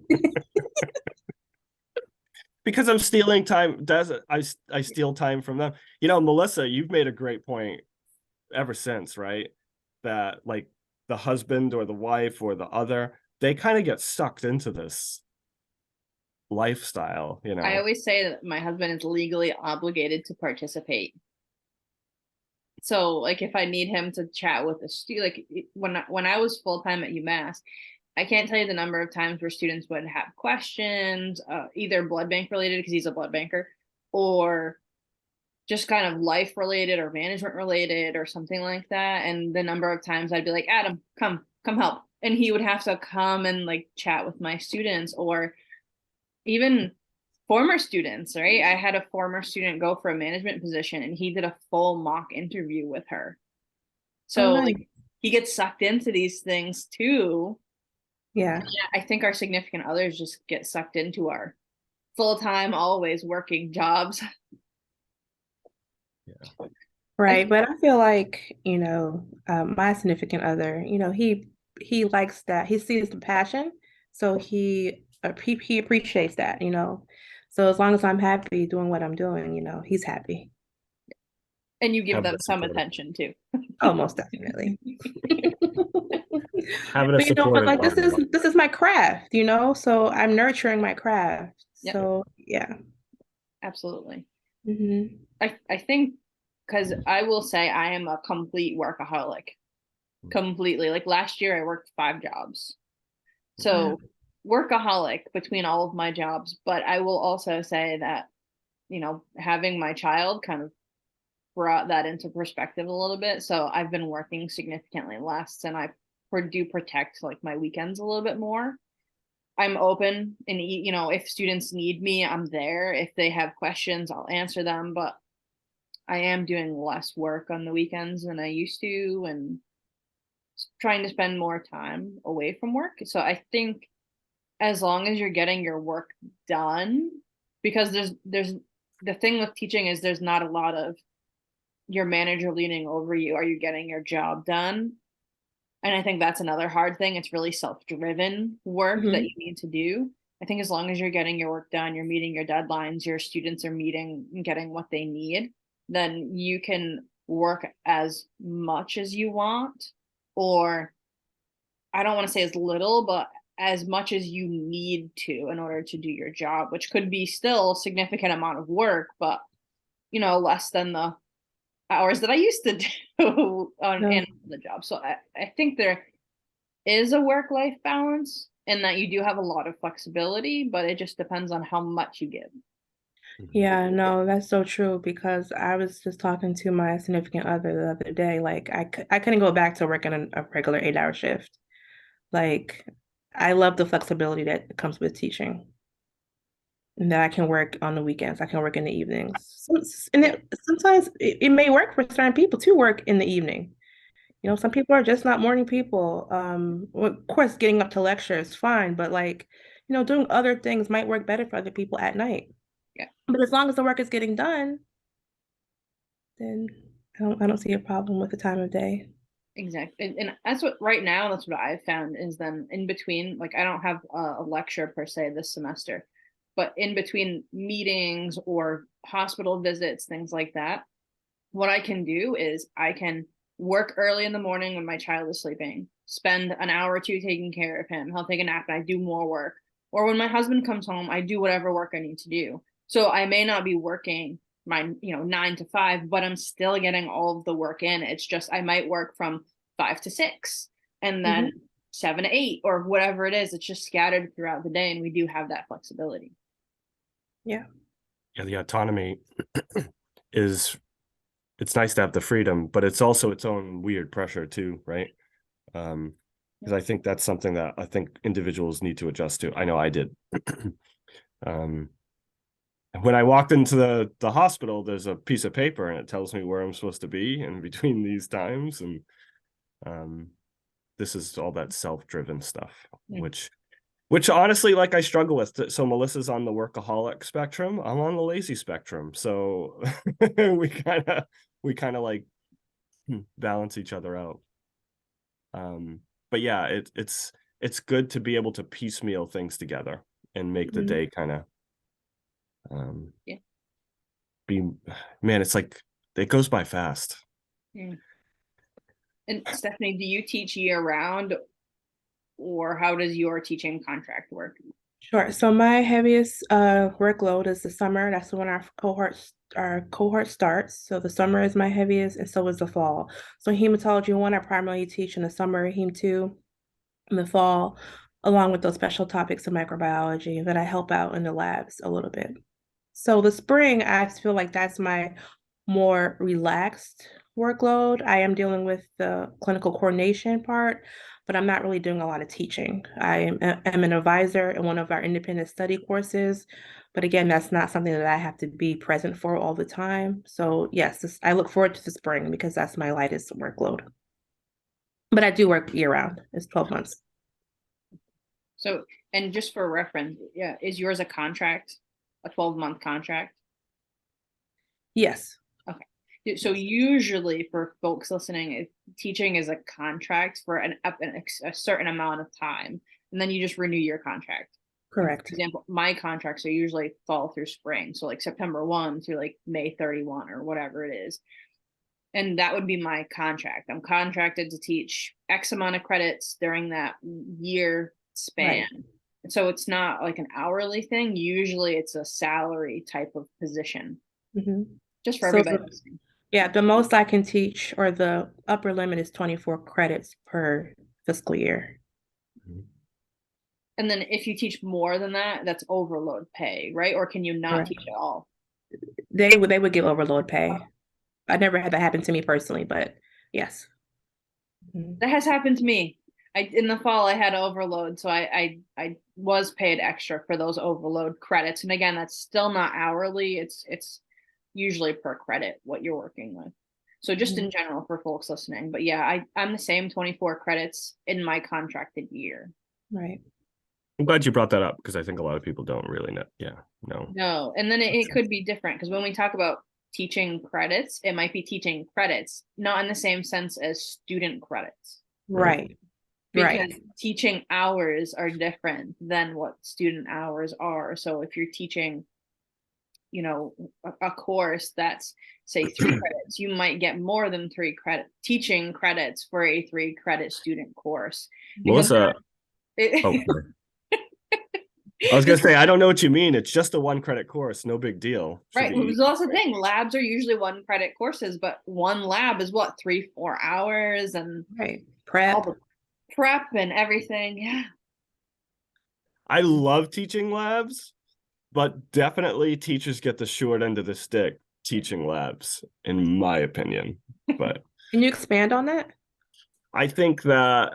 [SPEAKER 2] because I'm stealing time. I steal time from them. Melissa, you've made a great point ever since, right? That like the husband or the wife or the other, they kind of get sucked into this lifestyle,
[SPEAKER 1] I always say that my husband is legally obligated to participate. So like if I need him to chat with a student, like when I was full-time at UMass, I can't tell you the number of times where students would have questions, either blood bank related because he's a blood banker, or just kind of life related or management related or something like that. And the number of times I'd be like, Adam, come help. And he would have to come and like chat with my students, or even former students, right? I had a former student go for a management position and he did a full mock interview with her.
[SPEAKER 3] Oh,
[SPEAKER 1] So
[SPEAKER 3] nice.
[SPEAKER 1] like he gets sucked into these things too.
[SPEAKER 3] Yeah.
[SPEAKER 1] I think our significant others just get sucked into our full-time, always working jobs.
[SPEAKER 2] Yeah.
[SPEAKER 3] Right. But I feel like, my significant other, he likes that. He sees the passion. So he appreciates that, So as long as I'm happy doing what I'm doing, he's happy.
[SPEAKER 1] And you give
[SPEAKER 2] Having
[SPEAKER 1] them
[SPEAKER 2] a
[SPEAKER 1] some
[SPEAKER 2] supportive,
[SPEAKER 1] attention too.
[SPEAKER 3] Oh, most definitely.
[SPEAKER 2] having a
[SPEAKER 3] But but
[SPEAKER 2] supportive
[SPEAKER 3] like this is
[SPEAKER 2] other.
[SPEAKER 3] this is my craft, So I'm nurturing my craft.
[SPEAKER 1] Yeah,
[SPEAKER 3] So yeah.
[SPEAKER 1] absolutely.
[SPEAKER 3] Hmm.
[SPEAKER 1] I think because I will say I am a complete workaholic. Completely. Like last year I worked 5 jobs.
[SPEAKER 3] Wow.
[SPEAKER 1] So workaholic between all of my jobs, but I will also say that, having my child kind of brought that into perspective a little bit. So I've been working significantly less, and I do protect like my weekends a little bit more. I'm open, and if students need me, I'm there. If they have questions, I'll answer them, but I am doing less work on the weekends than I used to, and trying to spend more time away from work. So I think as long as you're getting your work done, because there's the thing with teaching is there's not a lot of your manager leaning over you. Are you getting your job done? And I think that's another hard thing. It's really self-driven work that
[SPEAKER 3] Hmm.
[SPEAKER 1] you need to do. I think as long as you're getting your work done, you're meeting your deadlines, your students are meeting and getting what they need, then you can work as much as you want, or I don't want to say as little, but as much as you need to in order to do your job, which could be still a significant amount of work, but less than the hours that I used to do
[SPEAKER 3] No.
[SPEAKER 1] in the job. So I think there is a work-life balance and that you do have a lot of flexibility, but it just depends on how much you give.
[SPEAKER 3] Yeah, no, that's so true because I was just talking to my significant other the other day. Like, I couldn't go back to working a regular 8-hour shift. Like, I love the flexibility that comes with teaching, and that I can work on the weekends, I can work in the evenings.
[SPEAKER 1] Yeah.
[SPEAKER 3] Sometimes it may work for certain people to work in the evening. Some people are just not morning people. Well, of course, getting up to lecture is fine, but like, doing other things might work better for other people at night.
[SPEAKER 1] Yeah.
[SPEAKER 3] But as long as the work is getting done, then I don't see a problem with the time of day.
[SPEAKER 1] Exactly. And that's what right now, that's what I've found is then in between, like I don't have a lecture per se this semester, but in between meetings or hospital visits, things like that, what I can do is I can work early in the morning when my child is sleeping, spend an hour or two taking care of him. He'll take a nap and I do more work. Or when my husband comes home, I do whatever work I need to do. So I may not be working my 9 to 5, but I'm still getting all of the work in. It's just I might work from 5 to 6 and then
[SPEAKER 3] Hmm.
[SPEAKER 1] 7 to 8 or whatever it is. It's just scattered throughout the day, and we do have that flexibility.
[SPEAKER 3] Yeah.
[SPEAKER 2] Yeah, the autonomy is, it's nice to have the freedom, but it's also its own weird pressure too, right? Because I think that's something that I think individuals need to adjust to. I know I did. When I walked into the hospital, there's a piece of paper and it tells me where I'm supposed to be in between these times. And this is all that self-driven stuff, which honestly, like I struggle with. So Melissa's on the workaholic spectrum. I'm on the lazy spectrum. So we kind of like balance each other out. But yeah, it's good to be able to piecemeal things together and make the
[SPEAKER 3] Mhm.
[SPEAKER 2] day kind of
[SPEAKER 1] Yeah.
[SPEAKER 2] be, man, it's like it goes by fast.
[SPEAKER 1] Mm. And Stephanie, do you teach year round, or how does your teaching contract work?
[SPEAKER 3] Sure. So my heaviest workload is the summer. That's when our cohort starts. So the summer is my heaviest, and so is the fall. So Hematology 1, I primarily teach in the summer, Hem 2 in the fall, along with those special topics of microbiology that I help out in the labs a little bit. So the spring, I feel like that's my more relaxed workload. I am dealing with the clinical coordination part, but I'm not really doing a lot of teaching. I am an advisor in one of our independent study courses, but again, that's not something that I have to be present for all the time. So yes, I look forward to the spring because that's my lightest workload. But I do work year round. It's 12 months.
[SPEAKER 1] So, and just for reference, yeah, is yours a contract, a 12-month contract?
[SPEAKER 3] Yes.
[SPEAKER 1] Okay. So usually for folks listening, teaching is a contract for a certain amount of time, and then you just renew your contract. For
[SPEAKER 3] Correct.
[SPEAKER 1] example, my contracts are usually fall through spring, so like September 1 through like May 31 or whatever it is. And that would be my contract. I'm contracted to teach X amount of credits during that year span.
[SPEAKER 3] Right.
[SPEAKER 1] So it's not like an hourly thing. Usually it's a salary type of position,
[SPEAKER 3] hmm
[SPEAKER 1] just for
[SPEAKER 3] So
[SPEAKER 1] everybody listening.
[SPEAKER 3] yeah, the most I can teach or the upper limit is 24 credits per fiscal year.
[SPEAKER 1] And then if you teach more than that, that's overload pay, right? Or can you not
[SPEAKER 3] Correct.
[SPEAKER 1] teach at all?
[SPEAKER 3] They would give overload pay. I never had that happen to me personally, but yes. Mhm.
[SPEAKER 1] That has happened to me. In the fall I had overload, so I was paid extra for those overload credits. And again, that's still not hourly. It's usually per credit what you're working with. So just in
[SPEAKER 3] Mhm.
[SPEAKER 1] general for folks listening. But yeah, I'm the same 24 credits in my contracted year.
[SPEAKER 3] Right.
[SPEAKER 2] I'm glad you brought that up because I think a lot of people don't really know. Yeah, no.
[SPEAKER 1] No, and then it could be different because when we talk about teaching credits, it might be teaching credits, not in the same sense as student credits.
[SPEAKER 2] Right.
[SPEAKER 3] Right.
[SPEAKER 1] Because
[SPEAKER 3] Right.
[SPEAKER 1] teaching hours are different than what student hours are. So if you're teaching, a course that's say 3 credits, you might get more than 3 credit teaching credits for a 3 credit student course because
[SPEAKER 2] Melissa, oh,
[SPEAKER 1] it,
[SPEAKER 2] sorry. I was gonna say, I don't know what you mean. It's just a 1 credit course, no big deal. Should
[SPEAKER 1] right.
[SPEAKER 2] be
[SPEAKER 1] So that's the thing. Labs are usually 1 credit courses, but one lab is what, 3-4 hours and
[SPEAKER 3] Right.
[SPEAKER 1] all
[SPEAKER 3] Prep.
[SPEAKER 1] the prep and everything. Yeah.
[SPEAKER 2] I love teaching labs, but definitely teachers get the short end of the stick teaching labs, in my opinion. But
[SPEAKER 3] Can you expand on that?
[SPEAKER 2] I think that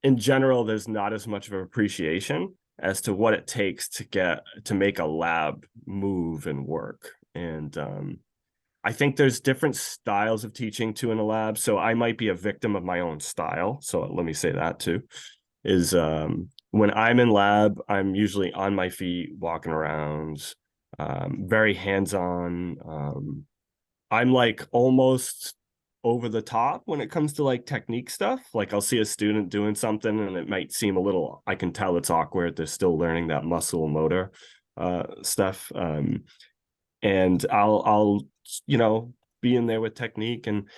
[SPEAKER 2] in general, there's not as much of an appreciation as to what it takes to make a lab move and work. And I think there's different styles of teaching too in a lab. So I might be a victim of my own style. So let me say that too, is when I'm in lab, I'm usually on my feet, walking around, very hands-on. I'm like almost over the top when it comes to like technique stuff. Like I'll see a student doing something and it might seem a little, I can tell it's awkward. They're still learning that muscle motor stuff. And I'll be in there with technique. And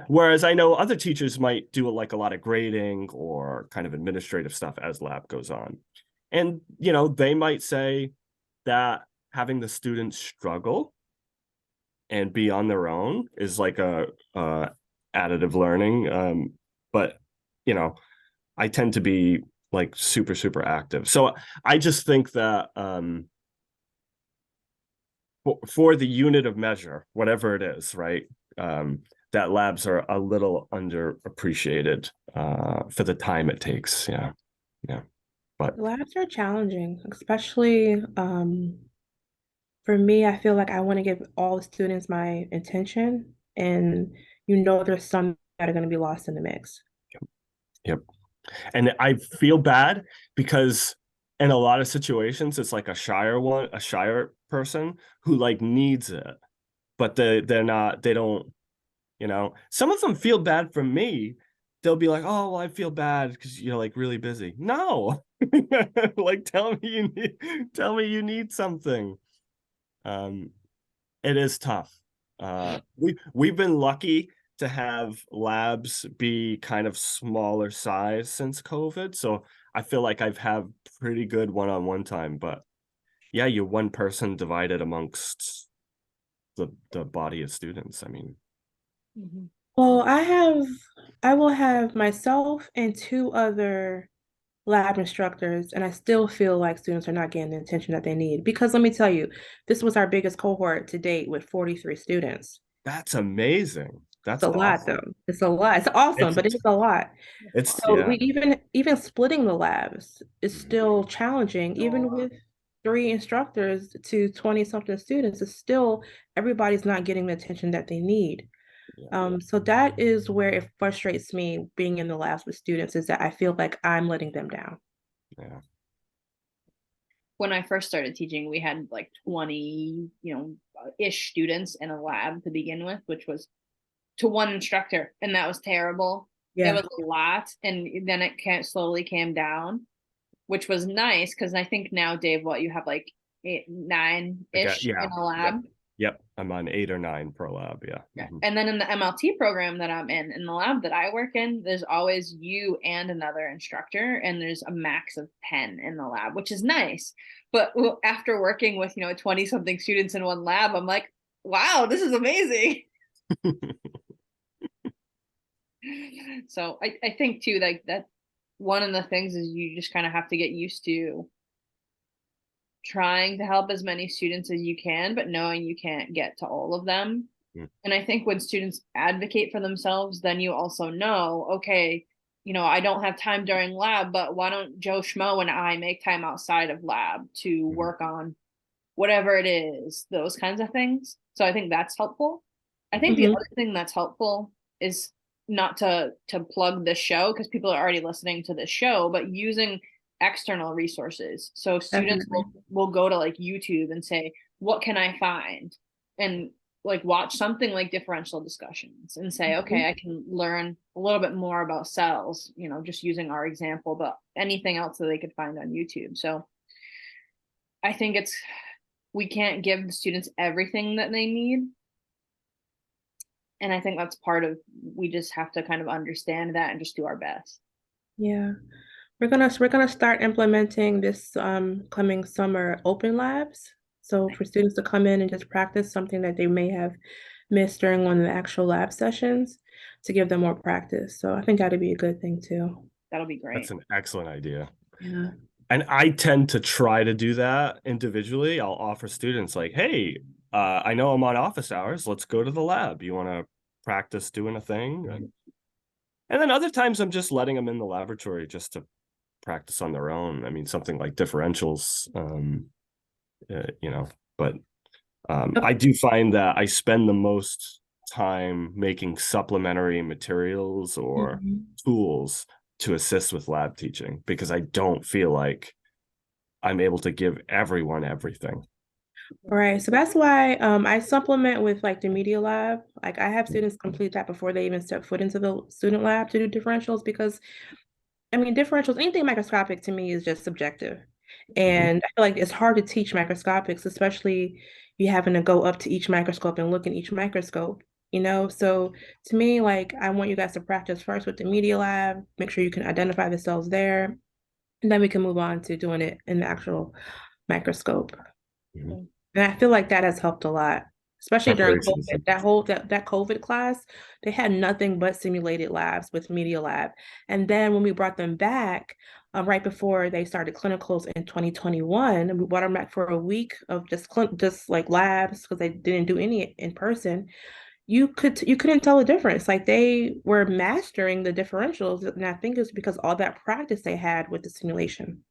[SPEAKER 2] whereas I know other teachers might do like a lot of grading or kind of administrative stuff as lab goes on. And, they might say that having the students struggle and be on their own is like a additive learning. But I tend to be like super active. So I just think that for the unit of measure, whatever it is, right? That labs are a little underappreciated for the time it takes. Yeah. But
[SPEAKER 3] Labs are challenging, especially for me, I feel like I want to give all the students my attention, and there's some that are going to be lost in the mix.
[SPEAKER 2] yep. And I feel bad because in a lot of situations, it's like a shyer person who like needs it, but they don't, some of them feel bad for me. They'll be like, oh, well, I feel bad because you're like really busy. No, like tell me you need something. It is tough. We've been lucky to have labs be kind of smaller size since COVID. So I feel like I've had pretty good one-on-one time, but yeah, you're one person divided amongst the body of students. I mean,
[SPEAKER 3] Well, I will have myself and two other lab instructors, and I still feel like students are not getting the attention that they need. Because let me tell you, this was our biggest cohort to date with 43 students.
[SPEAKER 2] that's amazing.
[SPEAKER 3] It's
[SPEAKER 2] That's
[SPEAKER 3] a lot,
[SPEAKER 2] awesome.
[SPEAKER 3] though. It's a lot. It's awesome,
[SPEAKER 2] It's
[SPEAKER 3] but it's a lot. So
[SPEAKER 2] yeah.
[SPEAKER 3] we even splitting the labs is still challenging, even with 3 instructors to 20 something students. It's still everybody's not getting the attention that they need. So that is where it frustrates me being in the labs with students, is that I feel like I'm letting them down.
[SPEAKER 2] Yeah.
[SPEAKER 1] When I first started teaching, we had like 20, ish students in a lab to begin with, which was to one instructor, and that was terrible. It was a lot, and then it slowly came down, which was nice because I think now, Dave, what you have like 8, 9-ish in a lab.
[SPEAKER 2] Yep. I'm on 8 or 9 per lab. Yeah.
[SPEAKER 1] And then in the MLT program that I'm in the lab that I work in, there's always you and another instructor, and there's a max of 10 in the lab, which is nice. But after working with, 20 something students in one lab, I'm like, wow, this is amazing. So I think too, like that one of the things is you just kind of have to get used to trying to help as many students as you can, but knowing you can't get to all of them. And I think when students advocate for themselves, then you also know, okay, I don't have time during lab, but why don't Joe Schmo and I make time outside of lab to work on whatever it is, those kinds of things. So I think that's helpful. I think the other thing that's helpful is not to plug this show because people are already listening to this show, but using external resources. So students will go to like YouTube and say, what can I find? And like watch something like differential discussions and say, okay, I can learn a little bit more about cells, just using our example, but anything else that they could find on YouTube. So I think we can't give the students everything that they need. And I think that's part of, we just have to kind of understand that and just do our best.
[SPEAKER 3] Yeah. We're gonna start implementing this coming summer open labs. So for students to come in and just practice something that they may have missed during one of the actual lab sessions to give them more practice. So I think that'd be a good thing too.
[SPEAKER 1] That'll be great.
[SPEAKER 2] That's an excellent idea.
[SPEAKER 3] Yeah.
[SPEAKER 2] And I tend to try to do that individually. I'll offer students like, hey, I know I'm on office hours. Let's go to the lab. You want to practice doing a thing? And then other times I'm just letting them in the laboratory just to practice on their own. I mean, something like differentials, but I do find that I spend the most time making supplementary materials or tools to assist with lab teaching because I don't feel like I'm able to give everyone everything.
[SPEAKER 3] Right. So that's why I supplement with like the media lab. Like I have students complete that before they even step foot into the student lab to do differentials because I mean differentials, anything microscopic to me is just subjective. And I feel like it's hard to teach microscopics, especially you having to go up to each microscope and look in each microscope, So to me, like I want you guys to practice first with the media lab, make sure you can identify the cells there, and then we can move on to doing it in the actual microscope. And I feel like that has helped a lot, especially during COVID. That COVID class, they had nothing but simulated labs with Media Lab. And then when we brought them back, right before they started clinicals in 2021, and we brought them back for a week of just like labs because they didn't do any in person. You couldn't tell the difference. Like they were mastering the differentials, and I think it's because all that practice they had with the simulation.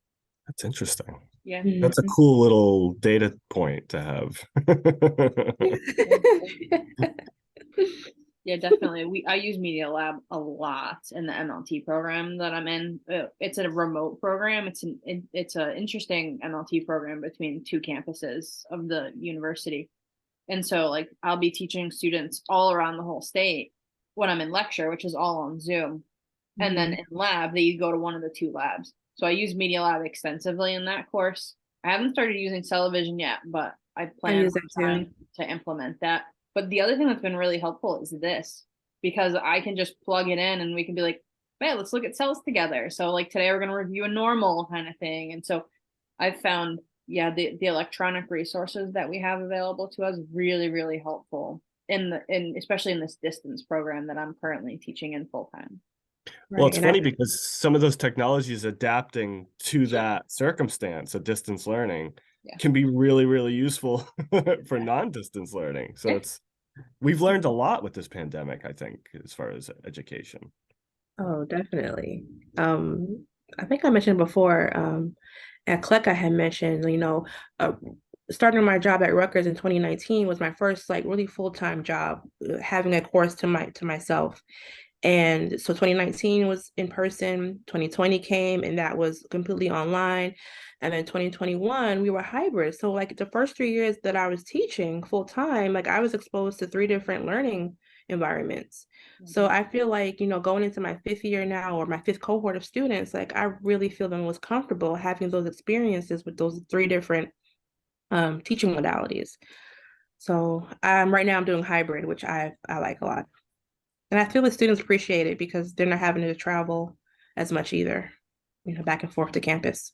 [SPEAKER 2] That's interesting.
[SPEAKER 1] Yeah.
[SPEAKER 2] That's a cool little data point to have.
[SPEAKER 1] Yeah, definitely. I use Media Lab a lot in the MLT program that I'm in. It's a remote program. It's an interesting MLT program between 2 campuses of the university. And so like I'll be teaching students all around the whole state when I'm in lecture, which is all on Zoom. And then in lab, they go to one of the 2 labs. So I use Media Lab extensively in that course. I haven't started using television yet, but I plan on to implement that. But the other thing that's been really helpful is this, because I can just plug it in and we can be like, man, let's look at cells together. So like today we're going to review a normal kind of thing. And so I've found, yeah, the electronic resources that we have available to us really, really helpful especially in this distance program that I'm currently teaching in full time.
[SPEAKER 2] Well,
[SPEAKER 3] Right.
[SPEAKER 2] it's
[SPEAKER 3] And
[SPEAKER 2] funny because some of those technologies adapting to that circumstance of distance learning
[SPEAKER 1] Yeah.
[SPEAKER 2] can be really, really useful for non-distance learning. So we've learned a lot with this pandemic, I think, as far as education.
[SPEAKER 3] oh, definitely. I think I mentioned before, at CLEC I had mentioned, uh, starting my job at Rutgers in 2019 was my first like really full-time job, having a course to myself. And so 2019 was in person, 2020 came and that was completely online. And then 2021, we were hybrid. So like the first 3 years that I was teaching full time, like I was exposed to 3 different learning environments. So I feel like, going into my 5th year now or my 5th cohort of students, like I really feel the most comfortable having those experiences with those 3 different teaching modalities. So right now I'm doing hybrid, which I like a lot. And I feel the students appreciate it because they're not having to travel as much either, back and forth to campus.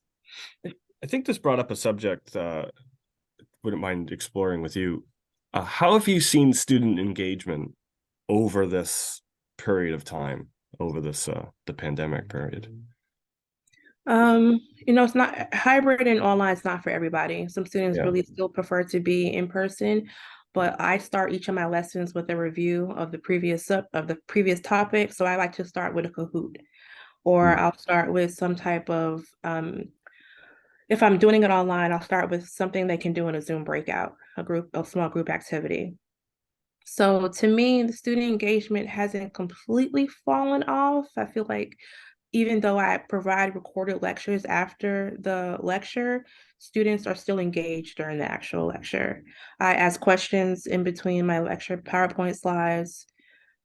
[SPEAKER 2] I think this brought up a subject wouldn't mind exploring with you. How have you seen student engagement over this period of time, over this the pandemic period?
[SPEAKER 3] It's not hybrid and online is not for everybody. Some students
[SPEAKER 2] Yeah.
[SPEAKER 3] really still prefer to be in person, but I start each of my lessons with a review of the previous topic. So I like to start with a Kahoot, or I'll start with some type of if I'm doing it online, I'll start with something they can do in a Zoom breakout, a small group activity. So to me, the student engagement hasn't completely fallen off. I feel like even though I provide recorded lectures after the lecture, students are still engaged during the actual lecture. I ask questions in between my lecture PowerPoint slides.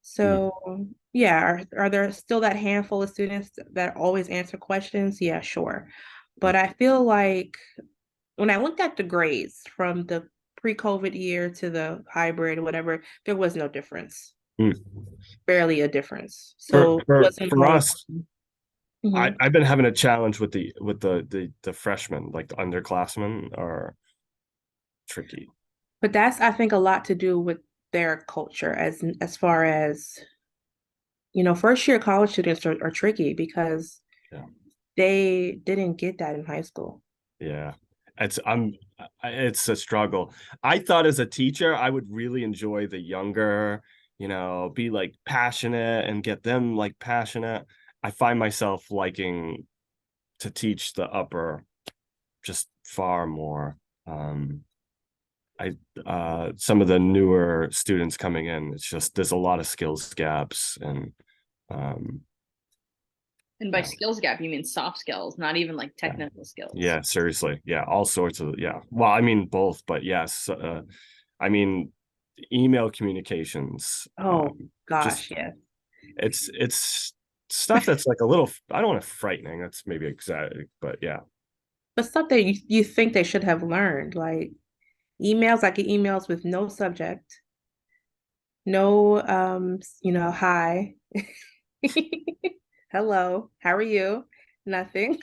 [SPEAKER 3] So yeah, are there still that handful of students that always answer questions? Yeah, sure. But I feel like when I looked at the grades from the pre-COVID year to the hybrid, whatever, there was no difference. Barely a difference. So it wasn't
[SPEAKER 2] For
[SPEAKER 3] more.
[SPEAKER 2] us,
[SPEAKER 3] Mhm.
[SPEAKER 2] I've been having a challenge with the freshmen, like the underclassmen are tricky.
[SPEAKER 3] But that's, I think, a lot to do with their culture as far as, first year college students are tricky because
[SPEAKER 2] Yeah.
[SPEAKER 3] they didn't get that in high school.
[SPEAKER 2] Yeah. It's a struggle. I thought as a teacher, I would really enjoy the younger, be like passionate and get them like passionate. I find myself liking to teach the upper just far more. Some of the newer students coming in, it's just there's a lot of skills gaps and
[SPEAKER 1] And by skills gap, you mean soft skills, not even like technical skills.
[SPEAKER 2] Yeah, seriously. Yeah, all sorts of Well, I mean both, but yes. I mean email communications.
[SPEAKER 3] Oh
[SPEAKER 2] Just
[SPEAKER 3] gosh, yes.
[SPEAKER 2] it's stuff that's like a little, I don't want to frightening. That's maybe exaggerated, but yeah.
[SPEAKER 3] But stuff that you think they should have learned, like emails, I get emails with no subject, no hi. Hello, how are you? Nothing.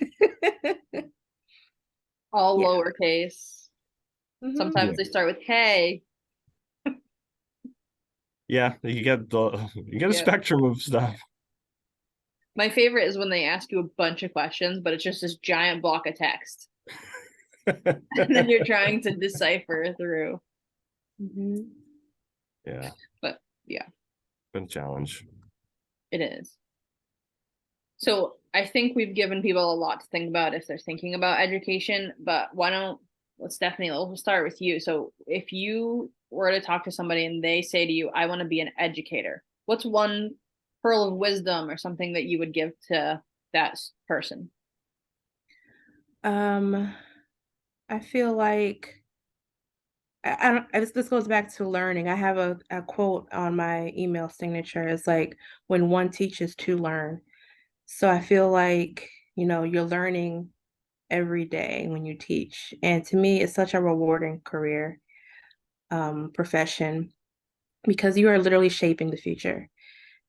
[SPEAKER 1] All
[SPEAKER 3] Yeah.
[SPEAKER 1] lowercase. Sometimes
[SPEAKER 2] Yeah.
[SPEAKER 1] they start with hey.
[SPEAKER 2] Yeah, you get a spectrum of stuff.
[SPEAKER 1] My favorite is when they ask you a bunch of questions, but it's just this giant block of text. And then you're trying to decipher through.
[SPEAKER 2] Yeah,
[SPEAKER 1] But yeah,
[SPEAKER 2] been a challenge.
[SPEAKER 1] it is. So I think we've given people a lot to think about if they're thinking about education, but let's we'll start with you. So if you were to talk to somebody and they say to you, I want to be an educator, what's one pearl of wisdom or something that you would give to that person?
[SPEAKER 3] I feel like I don't, this goes back to learning. I have a quote on my email signature. It's like, when one teaches to learn. So I feel like, you're learning every day when you teach. And to me, it's such a rewarding career, profession, because you are literally shaping the future.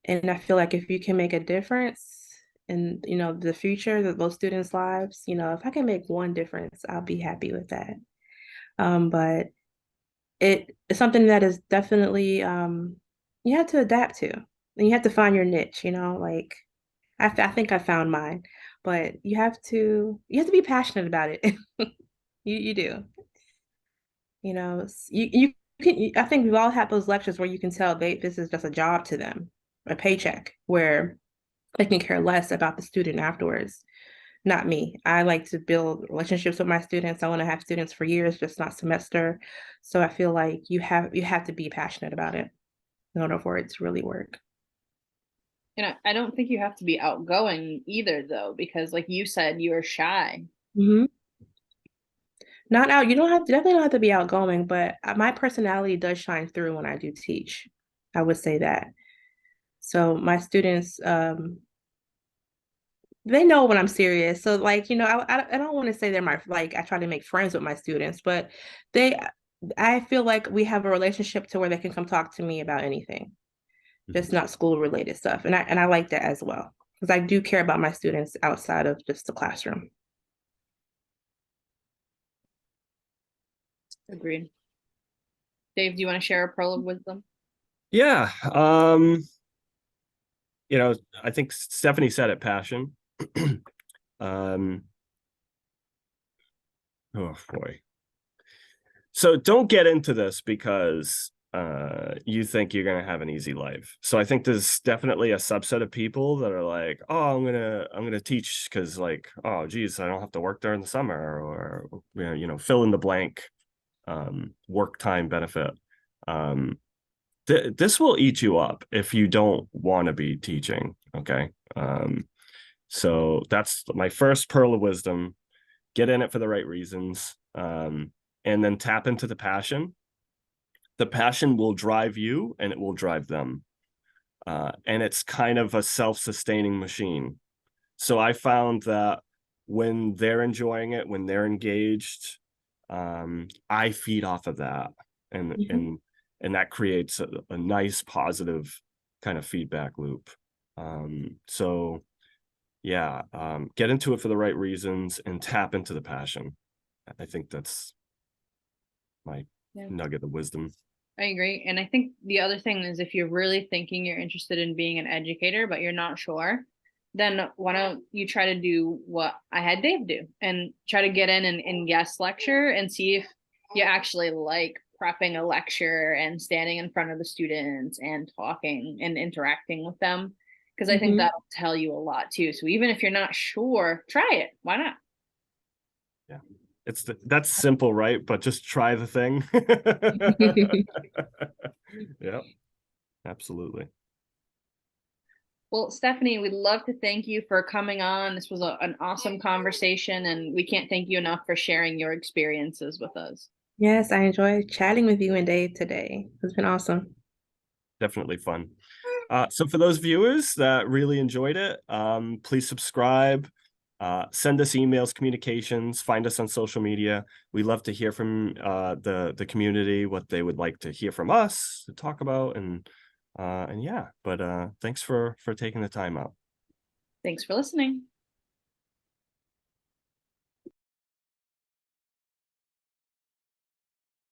[SPEAKER 3] And I feel like if you can make a difference, in, the future of those students' lives, if I can make one difference, I'll be happy with that. But it's something that is definitely you have to adapt to, and you have to find your niche, like I think I found mine, but you have to be passionate about it. You do. You can, I think we've all had those lectures where you can tell this is just a job to them, a paycheck, where they can care less about the student afterwards. Not me. I like to build relationships with my students. I want to have students for years, just not semester. So I feel like you have to be passionate about it in order for it to really work.
[SPEAKER 1] I don't think you have to be outgoing either, though, because like you said, you are shy.
[SPEAKER 3] Mm-hmm. Not out. You definitely don't have to be outgoing, but my personality does shine through when I do teach. I would say that. So my students, they know when I'm serious. So like, I don't want to say they're I try to make friends with my students, but I feel like we have a relationship to where they can come talk to me about anything, just not school related stuff. And I like that as well, because I do care about my students outside of just the classroom.
[SPEAKER 1] Agreed. Dave, do you want to share a pearl of wisdom?
[SPEAKER 2] Yeah. I think Stephanie said it, passion. Oh boy. So don't get into this because you think you're gonna have an easy life. So I think there's definitely a subset of people that are like, oh, I'm gonna teach because like, oh geez, I don't have to work during the summer, or fill in the blank work time benefit. This will eat you up if you don't want to be teaching. Okay. So that's my first pearl of wisdom. Get in it for the right reasons. And then tap into the passion. The passion will drive you and it will drive them. And it's kind of a self-sustaining machine. So I found that when they're enjoying it, when they're engaged, I feed off of that. And that creates a nice positive kind of feedback loop. So yeah, get into it for the right reasons and tap into the passion. I think that's my nugget of wisdom.
[SPEAKER 1] I agree. And I think the other thing is, if you're really thinking you're interested in being an educator, but you're not sure, then why don't you try to do what I had Dave do and try to get in and guest lecture and see if you actually like prepping a lecture and standing in front of the students and talking and interacting with them. Because I think that'll tell you a lot too. So even if you're not sure, try it. Why not?
[SPEAKER 2] Yeah. That's simple, right? But just try the thing. Yeah, absolutely.
[SPEAKER 1] Well, Stephanie, we'd love to thank you for coming on. This was an awesome conversation, and we can't thank you enough for sharing your experiences with us.
[SPEAKER 3] Yes, I enjoyed chatting with you and Dave today. It's been awesome.
[SPEAKER 2] Definitely fun. So for those viewers that really enjoyed it, please subscribe, send us emails, communications, find us on social media. We love to hear from the community, what they would like to hear from us to talk about, and yeah. But thanks for taking the time out.
[SPEAKER 1] Thanks for listening.